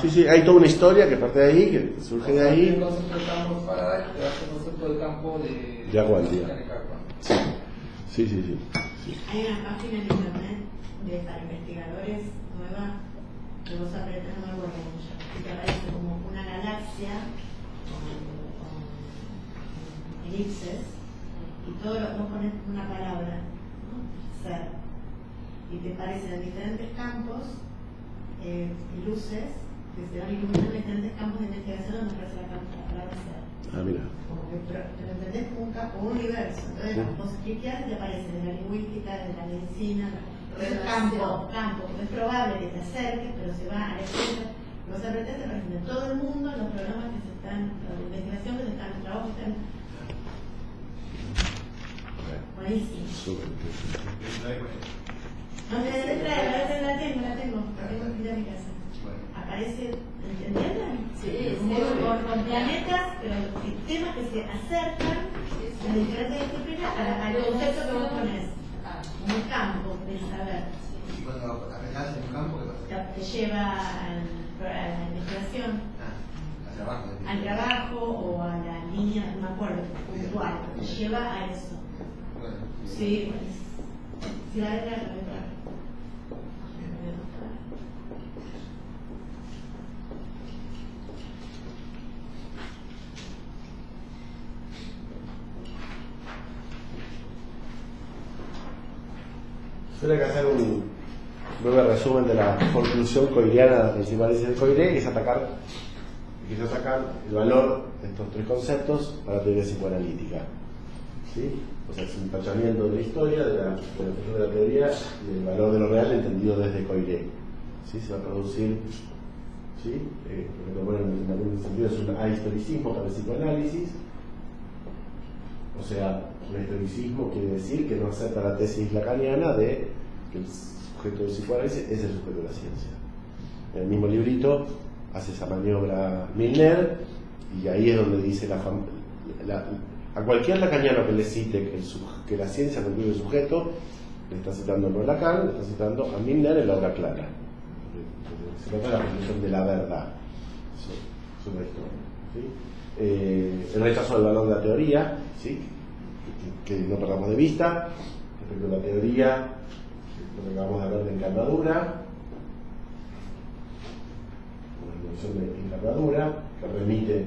Sí, hay toda una historia que parte de ahí, que surge de ahí. El concepto de campo de Faraday te da el concepto de campo de cuántica. Sí. Hay una página en internet para investigadores nueva que vos apretas, no me acuerdo mucho, y te aparece como una galaxia con elipses y todo vos pones una palabra, ¿no? Ser, y te aparecen en diferentes campos luces que se van iluminando en diferentes campos de investigación donde aparece la palabra ser. Mira. Como que te lo entendés como un campo, un universo. Entonces vos cliqueas y te aparece de la lingüística, de la medicina, campo. Es probable que te acerques, pero se va a la escuela. Vos apretás, te aparecen de todo el mundo los programas que se están, de investigación que se están, los trabajos que están. Buenísimo. No me debe traer, la tengo que ir a mi casa. Aparece, ¿entienden? Sí, con planetas, pero sistemas que se acercan de diferentes disciplinas al concepto que vos ponés, como un campo del saber. Y cuando apretás en un campo, ¿qué pasa? Te lleva a la investigación, al trabajo o a la línea, no me acuerdo, puntual, te lleva a eso. Sí, pues. Si la letra la letra. Suele que hacer un breve resumen de la conclusión coileana del psicoanálisis de Coiré, que es atacar el valor de estos tres conceptos para la teoría psicoanalítica. ¿Sí? O sea, es un tachamiento de la historia, de la teoría y del valor de lo real entendido desde Coiré. ¿Sí? Se va a producir, ¿sí? Lo que proponen en algún sentido es un ahistoricismo para el psicoanálisis. O sea, un historicismo quiere decir que no acepta la tesis lacaniana de que el sujeto del psicoanálisis es el sujeto de la ciencia. En el mismo librito hace esa maniobra Milner, y ahí es donde dice a cualquier lacaniano que le cite que la ciencia concluye el sujeto, le está citando no a Lacan, le está citando a Milner en la obra clara. Se trata de la conclusión de la verdad sobre esto. ¿Sí? El rechazo del valor de la teoría, ¿sí? que no perdamos de vista respecto a la teoría, lo que acabamos de ver de encarnadura, una noción de encarnadura que remite,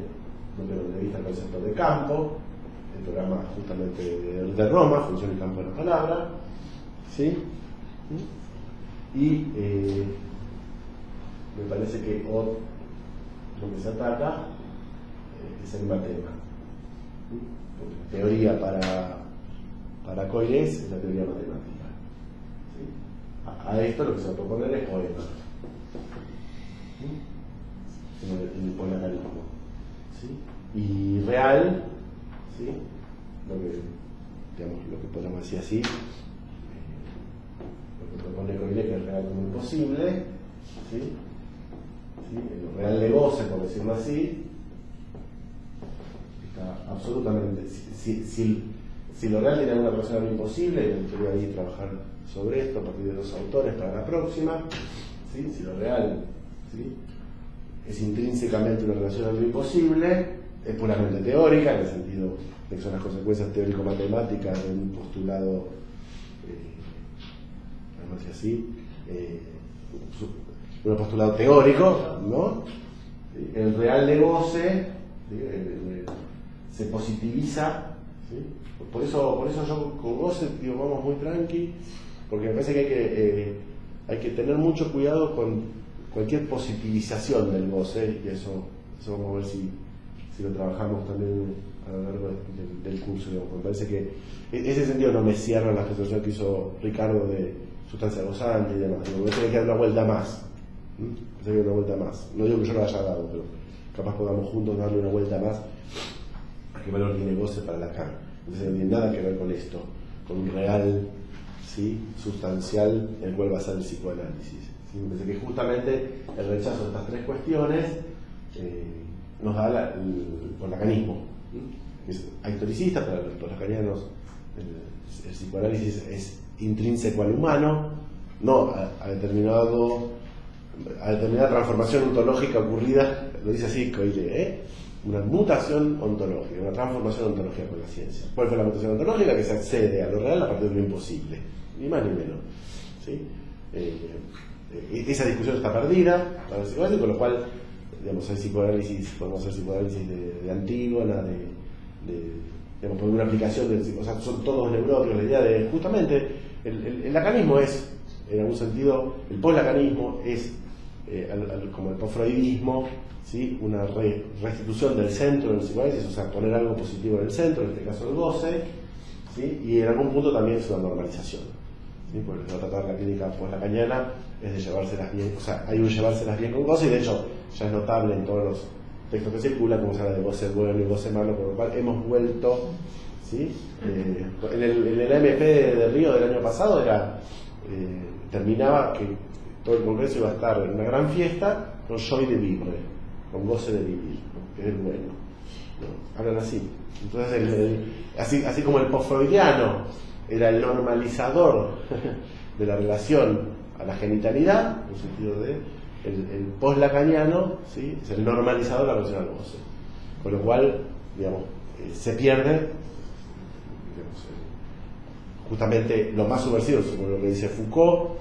no perdamos de vista, el concepto de campo, el programa justamente de Roma, función y campo de la palabra, ¿sí? Y me parece que lo que se ataca es el matema. La teoría para Coiré es la teoría matemática. ¿Sí? A esto lo que se va a proponer es poema. ¿Sí? En el polanarismo. ¿Sí? Y real, ¿sí? Lo que podemos decir así, lo que propone Coiré, que es real como imposible, ¿sí? ¿Sí? El real de goce, por decirlo así, está absolutamente. Si lo real tiene una relación a lo imposible, y me gustaría ahí trabajar sobre esto a partir de los autores para la próxima, ¿sí? Si lo real, ¿sí? es intrínsecamente una relación a lo imposible, es puramente teórica, en el sentido de que son las consecuencias teórico-matemáticas de un postulado, vamos a decir así, un postulado teórico, ¿no? El real de goce, ¿sí? Se positiviza, ¿sí? Por eso yo con goce vamos muy tranqui, porque me parece que hay que tener mucho cuidado con cualquier positivización del goce, y eso vamos a ver si lo trabajamos también a lo largo del curso. Digamos. Me parece que en ese sentido no me cierra la presentación que hizo Ricardo de sustancia gozante y demás. Me parece que hay que dar una vuelta más. No digo que yo lo haya dado, pero capaz podamos juntos darle una vuelta más a qué valor tiene goce para Lacan. Entonces no tiene nada que ver con esto, con un real, ¿sí? sustancial, el cual va a ser el psicoanálisis. ¿Sí? Me parece que justamente el rechazo de estas tres cuestiones nos da el lacanismo. Es historicista, para los lacanianos el psicoanálisis es intrínseco al humano, no a determinada transformación ontológica ocurrida, lo dice así Coiré, una mutación ontológica, una transformación ontológica con la ciencia. ¿Cuál fue la mutación ontológica? Que se accede a lo real a partir de lo imposible, ni más ni menos. ¿Sí? Esa discusión está perdida para el psicoanálisis, con lo cual, digamos, hay psicoanálisis, podemos hacer psicoanálisis de Antígona, digamos, por una aplicación del psicoanálisis, o sea, son todos neuróticos. La idea de, justamente, el lacanismo es, en algún sentido, el post-lacanismo es, como el post-freudismo, ¿sí? una restitución del centro del psicoanálisis, o sea, poner algo positivo en el centro, en este caso el goce, ¿sí? Y en algún punto también es una normalización, ¿sí? Porque lo que va a tratar la clínica post-lacaniana es de llevárselas bien, o sea, hay un llevárselas bien con goce, y de hecho ya es notable en todos los textos que circulan como se habla de goce bueno y goce malo, por lo cual hemos vuelto, ¿sí? En el AMP de Río del año pasado terminaba que todo el congreso iba a estar en una gran fiesta con joy de vivre, con goce de vivir, que es el bueno, ¿no? Hablan así. Entonces así como el post-freudiano era el normalizador de la relación a la genitalidad, en el sentido de el post-lacaniano, ¿sí? es el normalizador de la relación al goce, con lo cual, digamos, se pierde, digamos, justamente lo más subversivo, según lo que dice Foucault,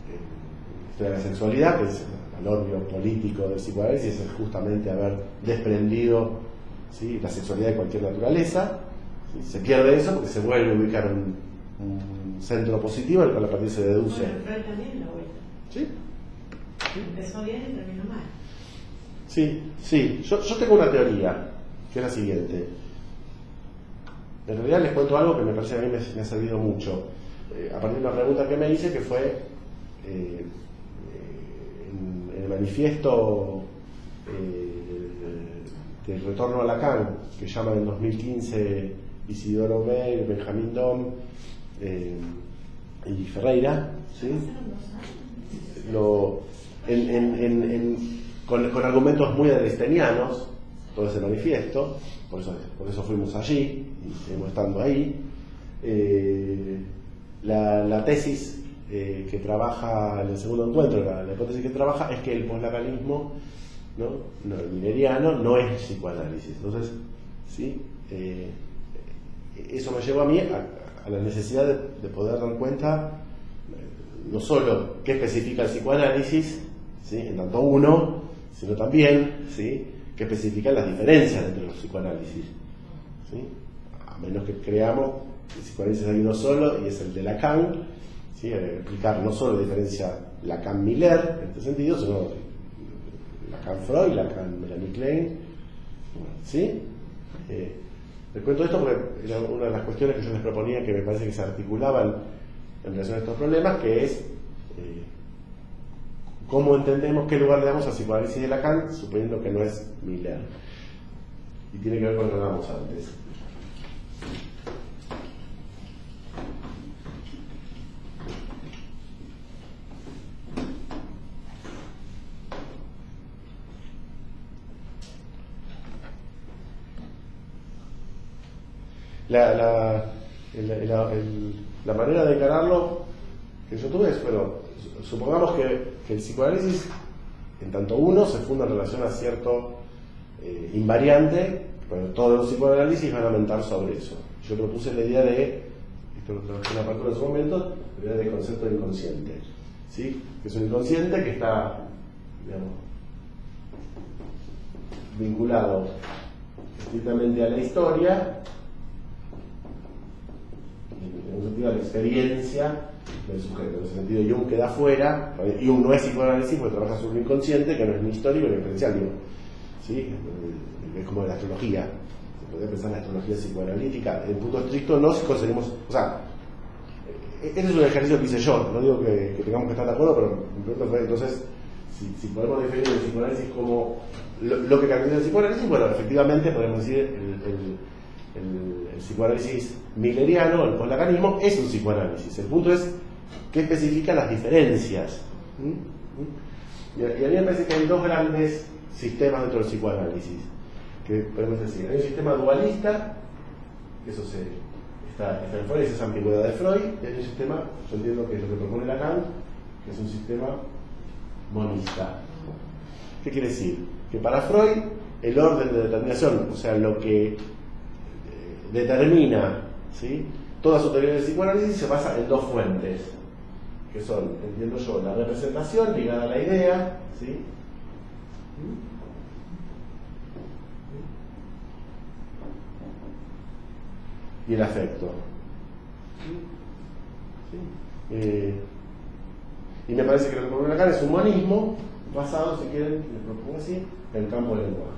la historia de la sexualidad, que es el valor político del psicoanálisis, es justamente haber desprendido, ¿sí?, la sexualidad de cualquier naturaleza. ¿Sí? Se pierde eso porque se vuelve a ubicar un centro positivo al cual a partir se deduce. Bueno, Freud también lo vuelve. ¿Sí? ¿Sí? Empezó bien y terminó mal. Sí. Yo tengo una teoría, que es la siguiente. En realidad les cuento algo que me parece que a mí me ha servido mucho. A partir de una pregunta que me hice, que fue en el manifiesto del retorno a Lacan, que llaman en 2015 Isidoro Meg, Benjamín Dom y Ferreira, ¿sí? Con argumentos muy aristenianos, todo ese manifiesto, por eso fuimos allí y seguimos estando ahí. La tesis que trabaja en el segundo encuentro, la hipótesis que trabaja es que el poslacanismo, ¿no? El mineriano, no es psicoanálisis. Entonces, ¿sí? Eso me llevó a mí a la necesidad de poder dar cuenta no solo qué especifica el psicoanálisis, ¿sí?, en tanto uno, sino también, ¿sí?, qué especifican las diferencias entre los psicoanálisis, ¿sí? A menos que creamos que el psicoanálisis hay uno solo y es el de Lacan, ¿sí? Explicar no solo la diferencia Lacan-Miller en este sentido, sino Lacan-Freud, Lacan-Melanie Klein, ¿sí? Les cuento esto porque era una de las cuestiones que yo les proponía que me parece que se articulaban en relación a estos problemas, que es cómo entendemos, qué lugar le damos al psicoanálisis de Lacan, suponiendo que no es Miller. Y tiene que ver con lo que hablamos antes. La manera de encararlo que yo tuve es, bueno, supongamos que el psicoanálisis, en tanto uno, se funda en relación a cierto invariante, bueno, todos los psicoanálisis van a aumentar sobre eso. Yo propuse la idea de, esto lo trabajé en la apertura en su momento, la idea de concepto de inconsciente, ¿sí? Que es un inconsciente que está, digamos, vinculado estrictamente a la historia, en un sentido a la experiencia del sujeto. En ese sentido, Jung queda fuera. Jung no es psicoanálisis porque trabaja sobre un inconsciente que no es ni histórico ni experiencial, digo, ¿sí? Es como la astrología. Se podría pensar en la astrología psicoanalítica. En punto estricto no si conseguimos, o sea, este es un ejercicio que hice yo, no digo que tengamos que estar de acuerdo, pero mi pregunta fue, entonces, si podemos definir el psicoanálisis como lo que caracteriza el psicoanálisis, bueno, efectivamente podemos decir el psicoanálisis milleriano, el poslacanismo, es un psicoanálisis. El punto es qué especifica las diferencias. Y a mí me parece que hay dos grandes sistemas dentro del psicoanálisis, que podemos decir, hay un sistema dualista, que eso está en Freud, esa ambigüedad de Freud, y hay un sistema, yo entiendo que es lo que propone Lacan, que es un sistema monista. ¿Qué quiere decir? Que para Freud el orden de determinación, o sea, lo que determina, ¿sí?, toda su teoría del psicoanálisis se basa en dos fuentes, que son, entiendo yo, la representación ligada a la idea, ¿sí?, y el afecto. ¿Sí? Y me parece que lo que propone Lacan es un monismo basado, si quieren, les propongo así, en el campo del lenguaje.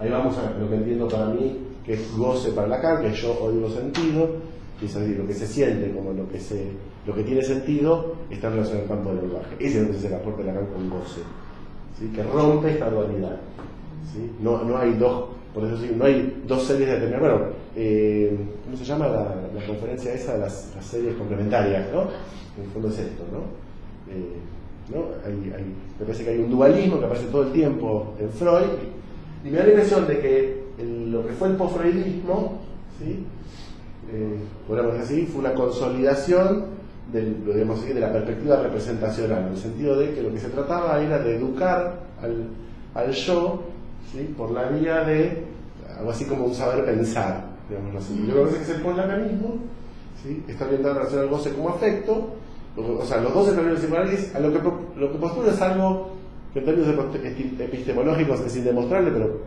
Ahí vamos a lo que entiendo para mí que es goce para Lacan, que es yo oigo sentido, y es decir, lo que se siente como lo que tiene sentido está en relación al campo del lenguaje. Ese es el aporte de Lacan con goce, ¿sí?, que rompe esta dualidad, ¿sí? No hay dos, por eso sí, no hay dos series de determinadas. Bueno, ¿cómo se llama la conferencia esa de las series complementarias, ¿no? En el fondo es esto, ¿no? Me parece que hay un dualismo que aparece todo el tiempo en Freud, y me da la impresión de que lo que fue el posfreudismo, ¿sí?, podríamos decir así, fue una consolidación de la perspectiva representacional, en el sentido de que lo que se trataba era de educar al yo, ¿sí?, por la vía de algo así como un saber pensar, digamos así. Y lo que pasa es que el poslacanismo, ¿sí?, está orientado en relación al goce como afecto. O sea, los dos términos de psicoanálisis, lo que postula es algo que en términos epistemológicos es indemostrable, pero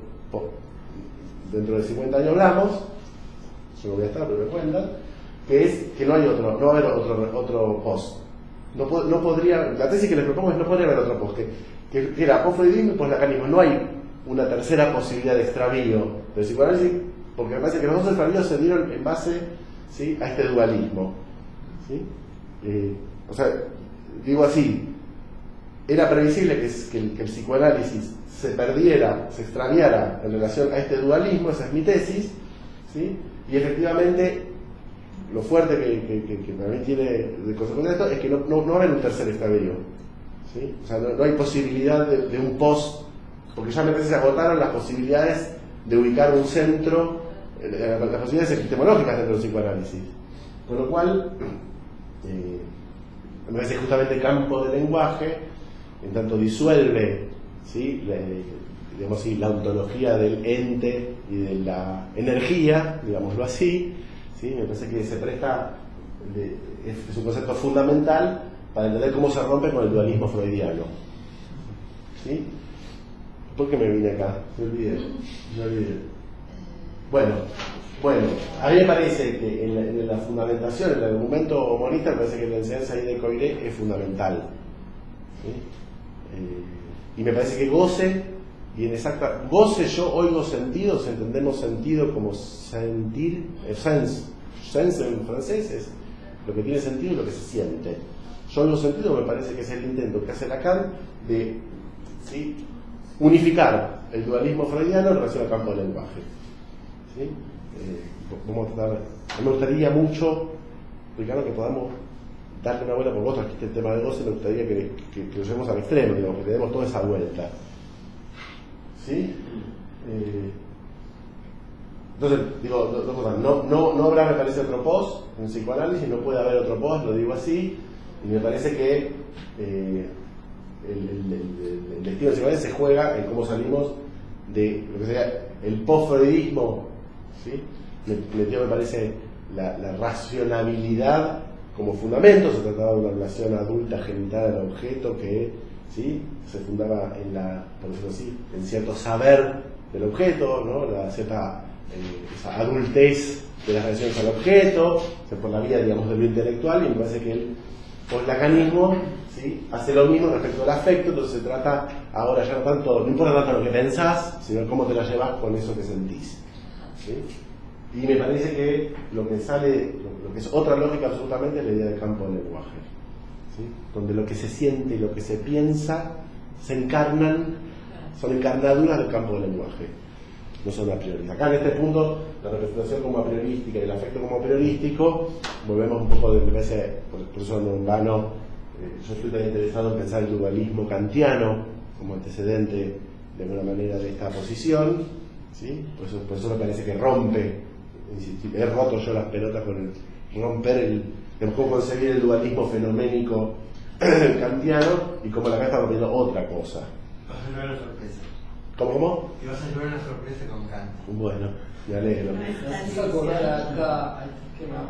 dentro de 50 años hablamos, yo no voy a estar, pero me cuentan, que es que no va a haber otro post. No podría, la tesis que les propongo es no podría haber otro post, que era post-freudismo y post-lacanismo. No hay una tercera posibilidad de extravío del psicoanálisis, porque me parece que los dos extravíos se dieron en base, ¿sí?, a este dualismo, ¿sí? O sea, digo así, era previsible que el psicoanálisis se perdiera, se extraviara en relación a este dualismo, esa es mi tesis, ¿sí? Y efectivamente, lo fuerte que para mí tiene de consecuencia esto es que no va a haber un tercer extravío, ¿sí? O sea, no hay posibilidad de un post, porque ya se agotaron las posibilidades de ubicar un centro, las posibilidades epistemológicas dentro del psicoanálisis. Con lo cual, me parece justamente campo del lenguaje, en tanto disuelve, ¿sí?, digamos así, la ontología del ente y de la energía, digámoslo así, ¿sí? Me parece que se presta, es un concepto fundamental para entender cómo se rompe con el dualismo freudiano, ¿sí? ¿Por qué me vine acá? Me olvidé. Bueno, a mí me parece que en la fundamentación, en el argumento monista, me parece que la enseñanza ahí de Coiré es fundamental, ¿sí? Y me parece que goce, y en exacta goce, yo oigo sentidos, entendemos sentido como sentir, sense en francés es lo que tiene sentido y lo que se siente. Yo oigo sentido, me parece que es el intento que hace Lacan de, ¿sí?, unificar el dualismo freudiano en relación al campo del lenguaje, ¿sí? Vamos a tratar, me gustaría mucho, Ricardo, que podamos darle una vuelta, porque vos trajiste el tema de goce, me gustaría que lo llevemos al extremo, digamos, que le demos toda esa vuelta, ¿sí? Entonces, digo, dos cosas, no habrá, me parece, otro post en psicoanálisis, no puede haber otro post, lo digo así, y me parece que el destino del psicoanálisis se juega en cómo salimos de lo que sería el post-freudismo, ¿sí? Me parece la racionalidad como fundamento. Se trataba de una relación adulta genital al objeto que, ¿sí?, se fundaba por decirlo así, en cierto saber del objeto, ¿no?, esa adultez de las relaciones al objeto, por la vía, digamos, de lo intelectual, y me parece que el poslacanismo, ¿sí?, hace lo mismo respecto al afecto. Entonces se trata ahora ya no importa tanto lo que pensás, sino cómo te la llevas con eso que sentís, ¿sí? Y me parece que lo que es otra lógica absolutamente es la idea del campo del lenguaje, ¿sí?, donde lo que se siente y lo que se piensa se encarnan, son encarnaduras del campo del lenguaje, no son a priori. Acá en este punto, la representación como a priorística y el afecto como a priorístico, volvemos un poco me parece, por eso no en vano, yo estoy tan interesado en pensar el dualismo kantiano como antecedente de alguna manera de esta posición, ¿sí? Por eso me parece que rompe, he roto yo las pelotas con el romper cómo concebir el dualismo fenoménico kantiano y cómo la acá está rompiendo otra cosa. Vas a llevar una sorpresa. ¿Cómo? Y vas a llevar una sorpresa con Kant. Bueno, me alegro. Me hace acordar acá al esquema,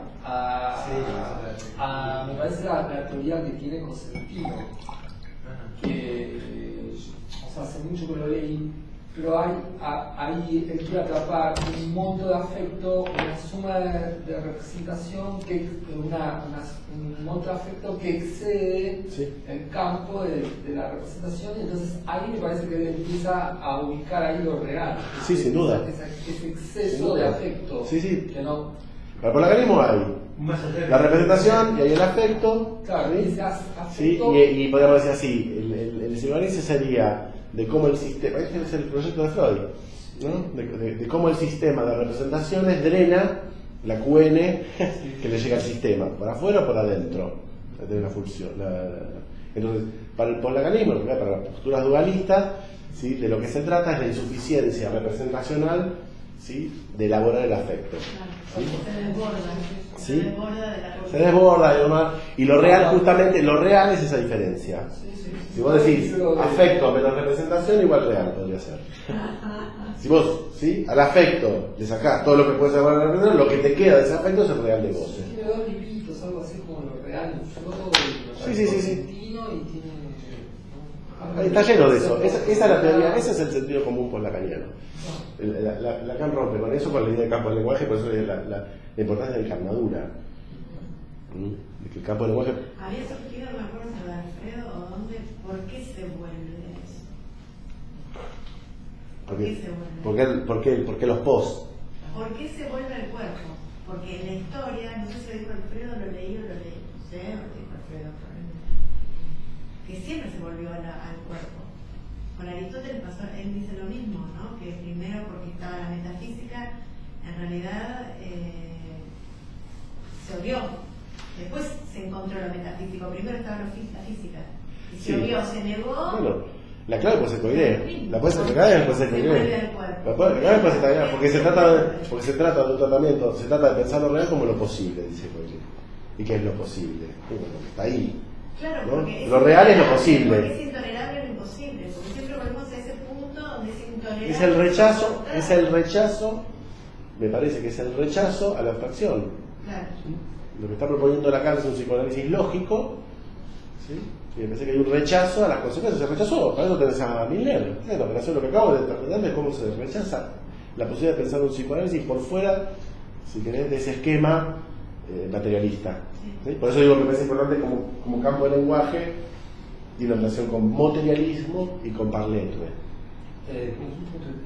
me parece la teoría que tiene consentido, que o sea, hace mucho que lo leí, pero ahí él quiere atrapar un monto de afecto, una suma de representación, un monto de afecto que excede, sí, el campo de la representación, y entonces ahí me parece que él empieza a ubicar ahí lo real. Sí, sin duda. Ese exceso de afecto. Sí, sí. Que no. Para el poslacanismo hay la representación y hay el afecto. Claro, ¿sí? Ese afecto. Sí, y podríamos decir así, el psicoanálisis sería de cómo el sistema, este es el proyecto de Freud, ¿no? De cómo el sistema de representaciones drena la QN que le llega al sistema, por afuera o por adentro, de una función. Entonces, para el poslacanismo, para las posturas dualistas, ¿sí?, de lo que se trata es la insuficiencia representacional ¿sí? de elaborar el afecto. Claro, ¿sí? se desborda. ¿Sí? Se desborda de la Se desborda y demás. Y lo real, justamente, lo real es esa diferencia. Si vos decís afecto menos representación, igual real podría ser. Si vos, ¿sí? al afecto le sacás todo lo que puede ser buena representación, lo que te queda de ese afecto es el real de goce. Tiene dos libritos, algo así como lo real, infló y Sí. argentino, y tiene... Está lleno de eso. Esa es la teoría, ese es el sentido común post-lacaniano. Lacan rompe con eso, con la idea de campo del lenguaje, por eso la importancia de la encarnadura. De que el campo del lenguaje. Había surgido, no me acuerdo si lo de Alfredo o dónde, ¿por qué se vuelve eso? ¿Por qué se vuelve? ¿Por qué los post? ¿Por qué se vuelve al cuerpo? Porque en la historia, no sé si lo dijo Alfredo, lo leí, no sé, o lo dijo Alfredo, que siempre se volvió al cuerpo. Con Aristóteles pasó, él dice lo mismo, ¿no? Que primero porque estaba la metafísica, en realidad se olió. Después se encontró lo metafísico, primero estaba la física. Y se olió, se negó. Bueno, la clave puede ser coidea. La clave puede ser coidea. La clave puede ser coidea, porque se trata de un tratamiento, se trata de pensar lo real como lo posible, dice Coelho. ¿Y qué es lo posible? Bueno, está ahí. Claro, ¿no? porque Lo real es lo posible. Porque es intolerable lo imposible, porque siempre volvemos a ese punto donde es intolerable. Es el rechazo, me parece que es el rechazo a la abstracción. Claro. ¿Sí? Lo que está proponiendo Lacan es un psicoanálisis lógico, ¿sí? Y me parece que hay un rechazo a las consecuencias. Se rechazó, para eso tenés a Milner. Es la operación, lo que acabo de interpretar es cómo se rechaza la posibilidad de pensar un psicoanálisis por fuera, si querés, de ese esquema materialista. ¿Sí? Por eso digo que me parece importante como campo de lenguaje y una relación con materialismo y con parletre.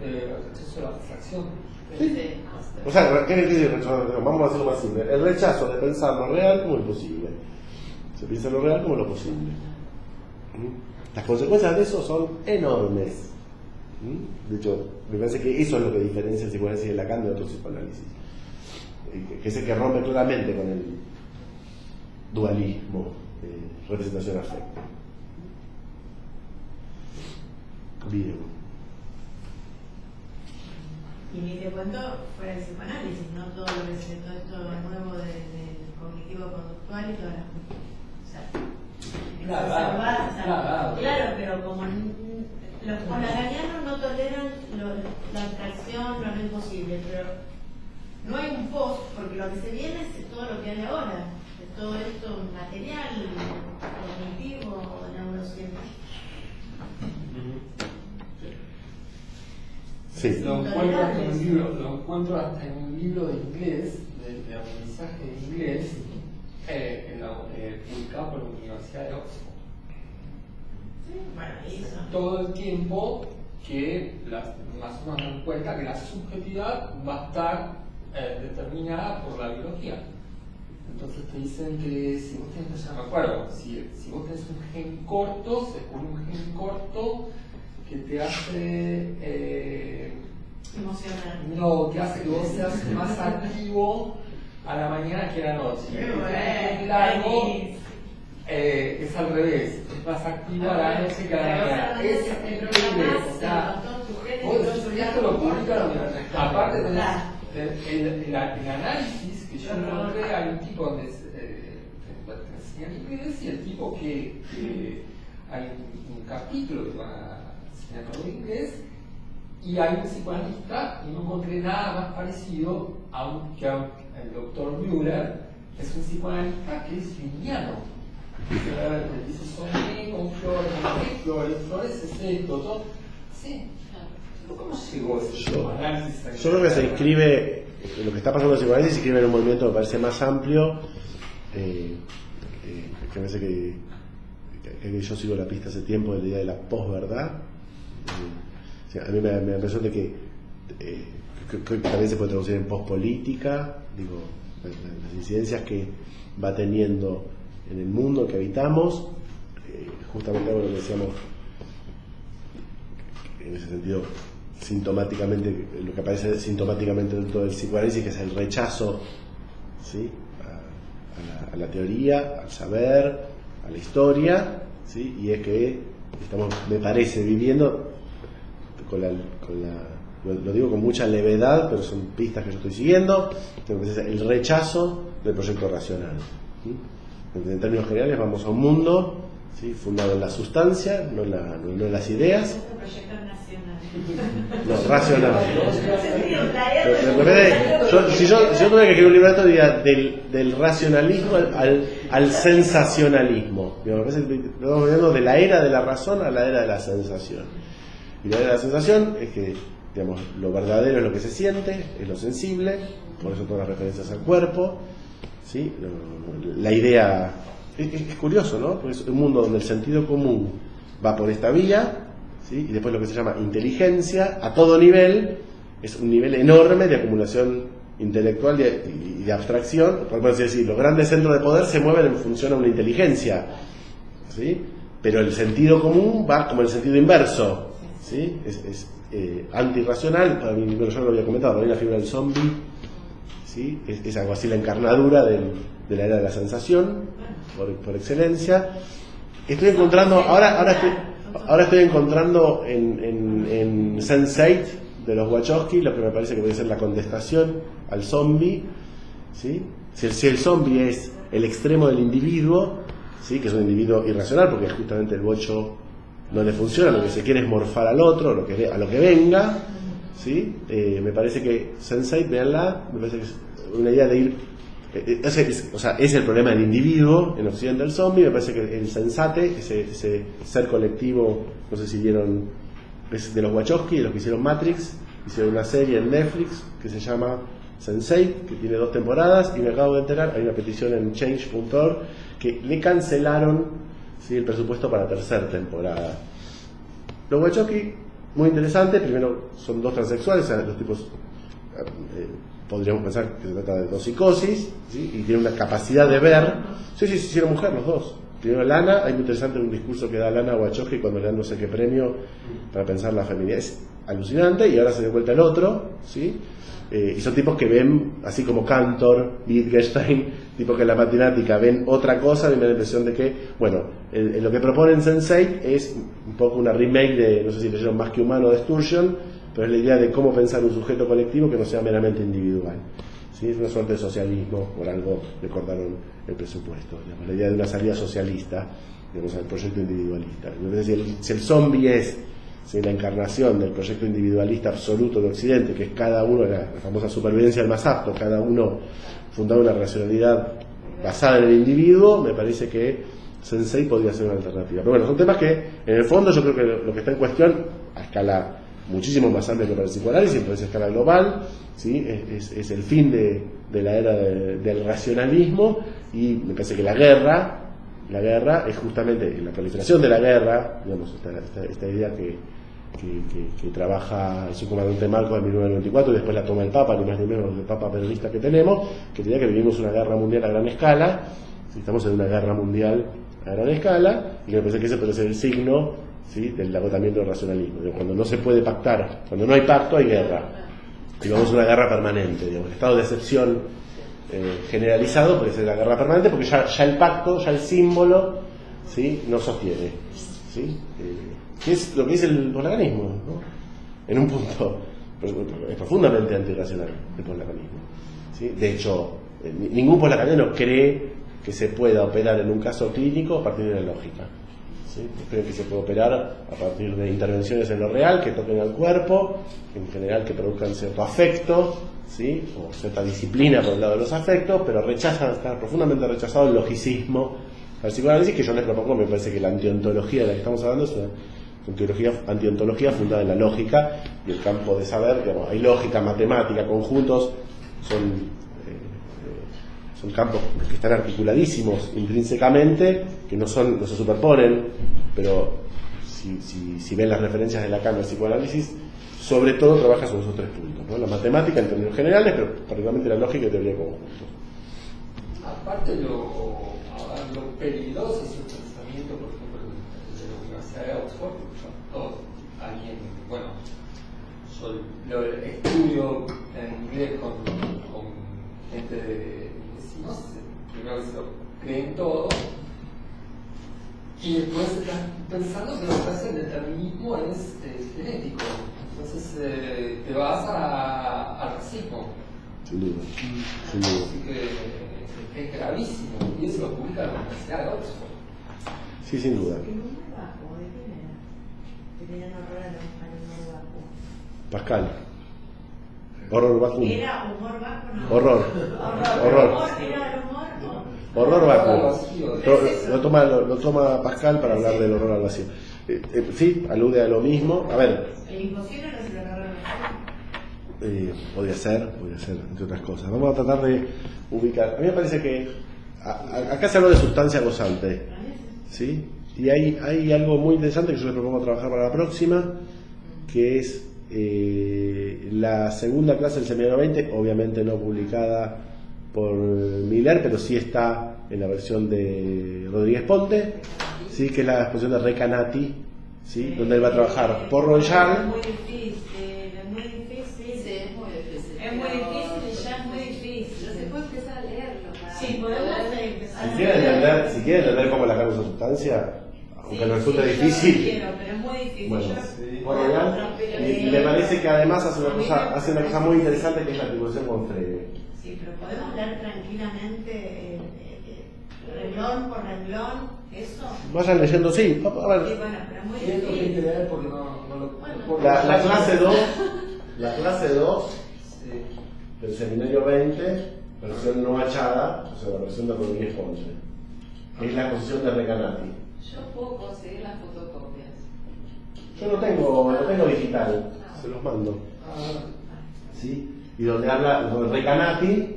Rechazo a la abstracción. ¿Sí? O sea, ¿qué quiere decir rechazo? Vamos a hacerlo más simple. El rechazo de pensar lo real como imposible. Se piensa lo real como lo posible. Las consecuencias de eso son enormes. De hecho, me parece que eso es lo que diferencia el psicoanálisis de Lacan de otros psicoanálisis. Que es el que rompe claramente con el dualismo representación-afecto. Bien. Y ni te cuento fuera del psicoanálisis, no todo lo que es todo esto nuevo del cognitivo-conductual y todas las cosas. O sea, claro, pero como los lacanianos no toleran la abstracción, lo no imposible, pero no hay un post, porque lo que se viene es todo lo que hay ahora, de todo esto material, cognitivo, neurocientífico. Sí. Lo encuentro hasta en un libro de inglés, de aprendizaje de inglés, publicado por la Universidad de Oxford. Sí, bueno, eso. Todo el tiempo que más o menos dan cuenta que la subjetividad va a estar determinada por la biología. Entonces te dicen que si vos tenés, ya me acuerdo, si vos tenés un gen corto, se pone un gen corto que te hace emocional. No, que hace que vos seas más activo a la mañana que a la noche. El largo es al revés, es más activo a la noche que a la mañana. Es increíble. O sea, vos esto lo publican, aparte tenés el análisis que yo encontré, hay un tipo donde te enseñan inglés y el tipo que hay un capítulo que va enseñando inglés y hay un psicoanalista y no encontré nada más parecido que el doctor Müller, es un psicoanalista que es junguiano. Dice soñé con flores, flores es esto, todo. Sí. ¿Cómo llegó ese psicoanálisis? Yo creo que se inscribe, lo que está pasando en el psicoanálisis se inscribe en un movimiento que me parece más amplio, que me parece que yo sigo la pista hace tiempo de la idea de la posverdad. O sea, a mí me parece que también se puede traducir en pospolítica, digo, las incidencias que va teniendo en el mundo que habitamos, justamente algo lo que decíamos en ese sentido sintomáticamente, lo que aparece sintomáticamente dentro del psicoanálisis, que es el rechazo, ¿sí? a la teoría, al saber, a la historia, ¿sí? Y es que estamos, me parece, viviendo con la lo digo con mucha levedad, pero son pistas que yo estoy siguiendo, el rechazo del proyecto racional. ¿Sí? En términos generales vamos a un mundo, ¿sí?, fundado en la sustancia, no en las ideas. Otro proyecto nacional. No, racional. Pero, Si yo tuviera que escribir un libreto, diría del racionalismo al sensacionalismo. Me parece que estamos viendo de la era de la razón a la era de la sensación. Y la era de la sensación es que, digamos, lo verdadero es lo que se siente, es lo sensible, por eso todas las referencias al cuerpo, ¿sí? La idea es curioso, ¿no? Porque es un mundo donde el sentido común va por esta vía, ¿sí? Y después lo que se llama inteligencia a todo nivel es un nivel enorme de acumulación intelectual y de abstracción. Por así decir, los grandes centros de poder se mueven en función a una inteligencia, ¿sí? Pero el sentido común va como el sentido inverso, ¿sí? Es antirracional. Para mí, bueno, yo lo había comentado, para mí la figura del zombie, ¿sí?, es algo así, la encarnadura de la era de la sensación por excelencia. Estoy encontrando ahora estoy encontrando en Sense8 de los Wachowski lo que me parece que puede ser la contestación al zombie, ¿sí? Si el zombie es el extremo del individuo, ¿sí?, que es un individuo irracional porque justamente el bocho no le funciona, lo que se quiere es morfar al otro, a lo que venga, ¿sí? Me parece que Sense8, véanla, me parece que es una idea de ir, es el problema del individuo en Occidente del zombie. Me parece que el Sensate, ese ser colectivo, no sé si vieron, es de los Wachowski, de los que hicieron Matrix, hicieron una serie en Netflix que se llama Sense8, que tiene 2 temporadas, y me acabo de enterar, hay una petición en change.org que le cancelaron, ¿sí?, el presupuesto para la 3ª temporada. Los Wachowski, muy interesante. Primero, son 2 transexuales, o sea, los tipos podríamos pensar que se trata de 2 psicosis, ¿sí?, y tienen una capacidad de ver. Sí, se hicieron mujer los 2. Primero Lana, hay muy interesante un discurso que da Lana Wachowski cuando le dan no sé qué premio para pensar la feminidad. Es alucinante, y ahora se dio vuelta el otro, ¿sí? Y son tipos que ven, así como Cantor, Wittgenstein, tipos que en la matemática ven otra cosa, y me da la impresión de que, bueno, lo que proponen Sense8 es un poco una remake de, no sé si leyeron Más que humano, de Sturgeon, pero es la idea de cómo pensar un sujeto colectivo que no sea meramente individual, ¿sí? Es una suerte de socialismo, por algo le cortaron el presupuesto, digamos, la idea de una salida socialista, digamos, al proyecto individualista. Entonces, si el zombie es, ¿sí?, la encarnación del proyecto individualista absoluto de Occidente, que es cada uno, la famosa supervivencia del más apto, cada uno fundado una racionalidad basada en el individuo, me parece que Sense8 podría ser una alternativa. Pero bueno, son temas que, en el fondo, yo creo que lo que está en cuestión, a escala muchísimo más amplia que para el psicoanálisis, pero es a escala global, ¿sí?, es el fin de la era del racionalismo, y me parece que la guerra es justamente la proliferación de la guerra, digamos, esta idea que trabaja el subcomandante Marcos en 1994, y después la toma el Papa, ni más ni menos el Papa peronista que tenemos, que diría que vivimos una guerra mundial a gran escala, ¿sí?, estamos en una guerra mundial a gran escala, y me parece que ese puede ser el signo, ¿sí?, del agotamiento del racionalismo. Cuando no se puede pactar, cuando no hay pacto, hay guerra, y vamos a una guerra permanente, digamos, el estado de excepción generalizado puede ser la guerra permanente, porque ya el pacto, ya el símbolo, ¿sí?, no sostiene, ¿sí? ¿Qué es lo que dice el poslaganismo, ¿no? En un punto es profundamente antirracional el poslaganismo, ¿sí? De hecho, ningún poslacaniano cree que se pueda operar en un caso clínico a partir de la lógica, ¿sí? Cree que se puede operar a partir de intervenciones en lo real, que toquen al cuerpo, en general que produzcan cierto afecto, ¿sí?, o cierta disciplina por el lado de los afectos, pero está profundamente rechazado el logicismo al psicoanálisis, que yo les propongo. Me parece que la antiontología de la que estamos hablando es una antiontología fundada en la lógica y el campo de saber. Digamos, hay lógica, matemática, conjuntos, son campos que están articuladísimos intrínsecamente, que no se superponen, pero si ven las referencias de Lacan al psicoanálisis, sobre todo trabaja sobre esos 3 puntos, ¿no? La matemática en términos generales, pero particularmente la lógica y teoría de conjuntos. Aparte lo peligroso es el pensamiento, por ejemplo, de la Universidad de Oxford, yo lo estudio en inglés con gente de vecinos, primero se lo creen todo, y después están pensando que lo que hace el determinismo es genético. Entonces te vas al racismo. Sin duda, sin duda. Así que es gravísimo. Y eso lo publica la Universidad de Oxford. Sí, sin duda. ¿Qué humor bajo? ¿De quién era? Que tenían horror al humor bajo. Pascal. Horror bajo. ¿Era humor bajo? No. Horror. Horror. ¿Era el humor? No. Horror bajo. vacío. Lo toma Pascal para hablar del horror al vacío. Sí, alude a lo mismo. A ver. El imposible no es el horror al vacío. Podría ser, entre otras cosas. Vamos a tratar de ubicar. A mí me parece que acá se habló de sustancia gozante, ¿sí? Y hay algo muy interesante que yo les propongo trabajar para la próxima, que es la segunda clase del seminario 20, obviamente no publicada por Miller, pero sí está en la versión de Rodríguez Ponte, ¿sí? Que es la exposición de Recanati, ¿sí? Donde él va a trabajar por Royal. Es muy difícil, es muy difícil. Sí, es muy difícil. Es muy difícil y ya es muy difícil. No se puede empezar a leerlo. Sí, podemos empezar. Si quieren entender cómo la carga esa sustancia, aunque nos resulte difícil. Yo quiero, pero es muy difícil. Bueno, Yo- por Royal, y me parece que además hace una cosa muy interesante, que es la atribución con Frege. Sí, pero podemos leer tranquilamente renglón por renglón, eso. Vayan leyendo, sí. A Sí, ver, bueno, pero es muy Y esto que hay que difícil. leer porque no lo puedo la clase 2 Sí. del seminario 20, versión no hachada, o sea, la versión de Rodríguez Ponce. Es la exposición de Recanati. Yo puedo conseguir las fotocopias. Yo lo tengo digital, se los mando. ¿Sí? Y donde Recanati,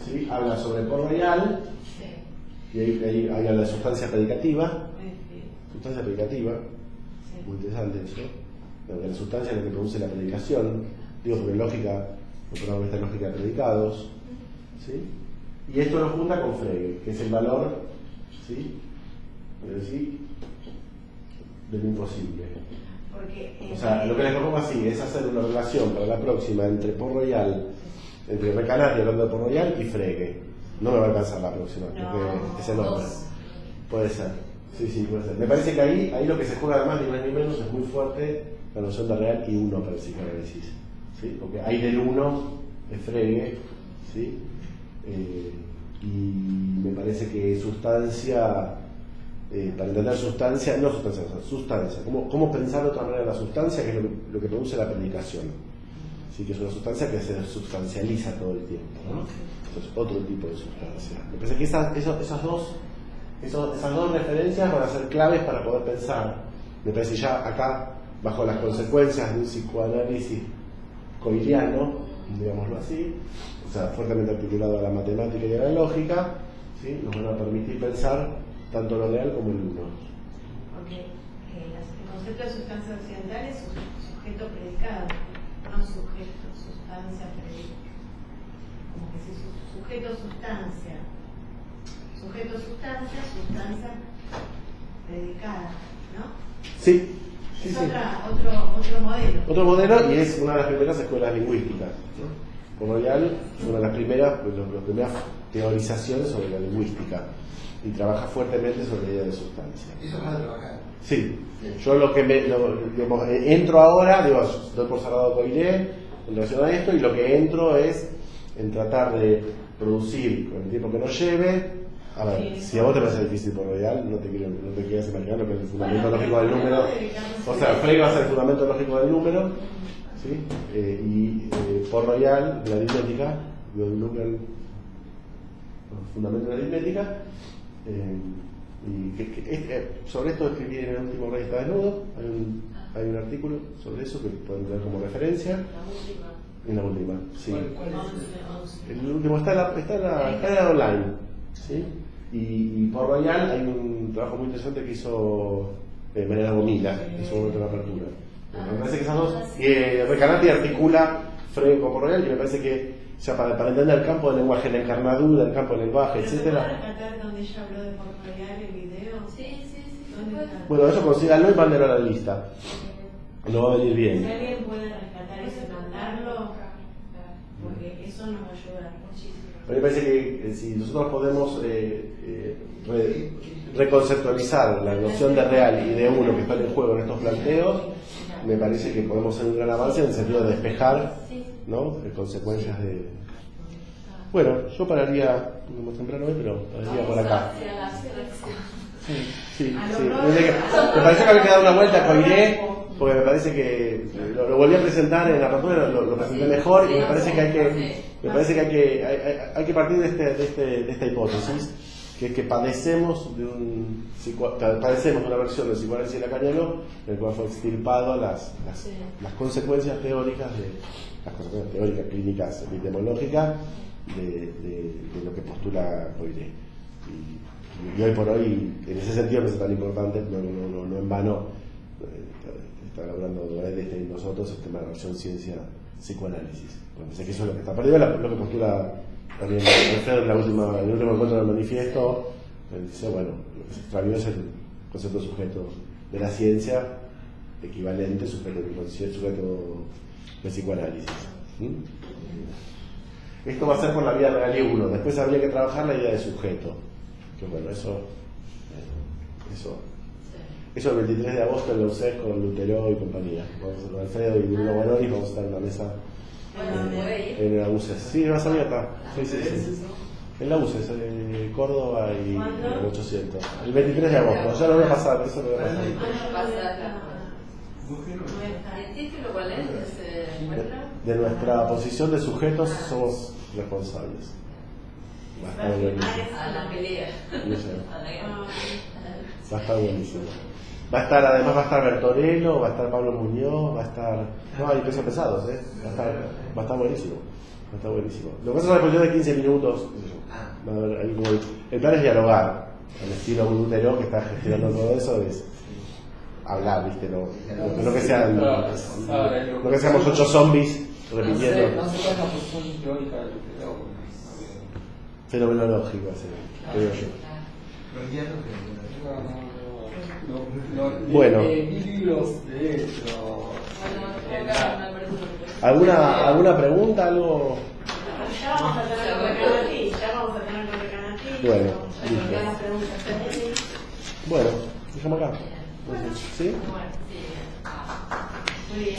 ¿sí? Habla sobre Port Royal, Sí, y ahí habla de sustancia predicativa. muy difícil. Sustancia predicativa, Sí. muy interesante eso. La sustancia es la que produce la predicación, digo porque lógica, esta lógica de predicados, ¿sí? Y esto lo junta con Frege, que es el valor, ¿sí? ¿Sí? De lo imposible. Porque, O sea, lo que les propongo así es hacer una relación para la próxima entre Port Royal, entre Recanati hablando de Port Royal y Frege. No me va a alcanzar la próxima, porque No, es enorme. dos. Puede ser. Sí, puede ser. Me parece que ahí lo que se juega además, ni más ni menos, es muy fuerte la noción de real y uno para el psicoanálisis. ¿Sí? Porque hay del uno de Frege, ¿sí? Y me parece que sustancia, para entender sustancia, no sustancia, sustancia, ¿cómo pensar de otra manera la sustancia, que es lo que produce la predicación? ¿Sí? Que es una sustancia que se sustancializa todo el tiempo, ¿no? Entonces, otro tipo de sustancia. Me parece que esas dos referencias van a ser claves para poder pensar. Me parece ya acá, bajo las consecuencias de un psicoanálisis coiliano, digámoslo así, o sea, fuertemente articulado a la matemática y a la lógica, ¿sí? Nos van a permitir pensar tanto lo real como el uno. Porque el concepto de sustancia occidental es sujeto predicado, no sujeto, sustancia predicada. Como que si sujeto sustancia, sustancia predicada, ¿no? Sí, Es otro modelo. Otro modelo, y es una de las primeras escuelas lingüísticas, ¿no? Royal es una de las primeras teorizaciones sobre la lingüística y trabaja fuertemente sobre la idea de sustancia. Eso es para trabajar. Sí, yo entro ahora, doy por cerrado Coiré en relación a esto, y lo que entro es en tratar de producir con el tiempo que nos lleve. A ver, Sí, si a vos te parece difícil por Royal, no te quieras imaginar lo que es el fundamento lógico del número. O sea, Frege va a ser el fundamento lógico del número, ¿sí? Por Royal, de la aritmética, el fundamento de la aritmética. Sobre esto escribí en el último Rey está desnudo. Hay un artículo sobre eso que pueden tener como referencia. En la última, sí. ¿Cuál es? El último está en la online, ¿sí? Y por Royal hay un trabajo muy interesante que hizo Mariana Gomila en su momento de la apertura. Me parece que esas dos, Recanati articula Frege con Port Royal, y me parece que ya para entender el campo del lenguaje, la encarnadura, el campo del lenguaje, ¿Pero se puede etcétera. rescatar donde ella habló de Port Royal el video? Sí, ¿Dónde puede. está? Bueno, eso consíganlo y mándenlo a la lista. No va a venir Si bien. alguien puede rescatar eso y mandarlo, porque eso nos va a ayudar muchísimo. A mí me parece que si nosotros podemos reconceptualizar la noción de real y de uno que están en juego en estos planteos, me parece que podemos hacer un gran avance en el sentido de despejar, Sí. ¿no? Consecuencias de... Bueno, yo pararía, un poco más temprano hoy, pero pararía por acá. Hacia la selección. Sí, sí. A lo Me mejor- pareció que había que dar una vuelta a Coiré, porque me parece que lo volví a presentar en la apertura, lo presenté mejor, y me parece que hay que partir de esta hipótesis, que es que padecemos de una versión del psicoanálisis lacaniano en el cual fue extirpado las consecuencias teóricas clínicas, epistemológicas de lo que postula Coiré. Y hoy por hoy, en ese sentido, no es tan importante, no en vano, está hablando de nosotros el tema de la relación ciencia-psicoanálisis. Pensé que eso es lo que está perdido, lo que postula también Alfredo en el último encuentro del manifiesto. Dice, bueno, lo que se extravió es el concepto de sujeto de la ciencia, equivalente sujeto de psicoanálisis. Esto va a ser por la vía real y 1. Después habría que trabajar la idea de sujeto. Que bueno, eso el 23 de agosto en la UCES con Lutero y compañía. Vamos con Alfredo y Bruno Bonolis, vamos a estar en la mesa en la UCES. Sí, vas a abierta. Sí. En la UCES, Córdoba y el 800. El 23 de agosto, ya lo voy a pasar, eso lo voy a pasar. ¿El título cuál es? ¿Se encuentra? De nuestra posición de sujetos somos responsables. Va a estar buenísimo. A la pelea. No sé. A la guerra. Va a estar buenísimo. Además va a estar Bertorello, va a estar Pablo Muñoz, va a estar... No, hay pesos pesados, va a estar buenísimo. Va a estar buenísimo. Lo que pasa es una reunión de 15 minutos. Va a haber ahí como el plan es dialogar. Al estilo Lutero, que está gestionando todo eso, es hablar, ¿viste? No que seamos 8 zombies repitiendo. No sé cuál es la posición teórica del Lutero. Fenomenológico, creo yo. Bueno. Vi libros de él, ¿Alguna pregunta? ¿Algo? Ya vamos a tener con Recanati. Bueno, Listo. listo. Las preguntas. Bueno, dejamos acá. ¿Sí? Bueno, sí. Muy bien.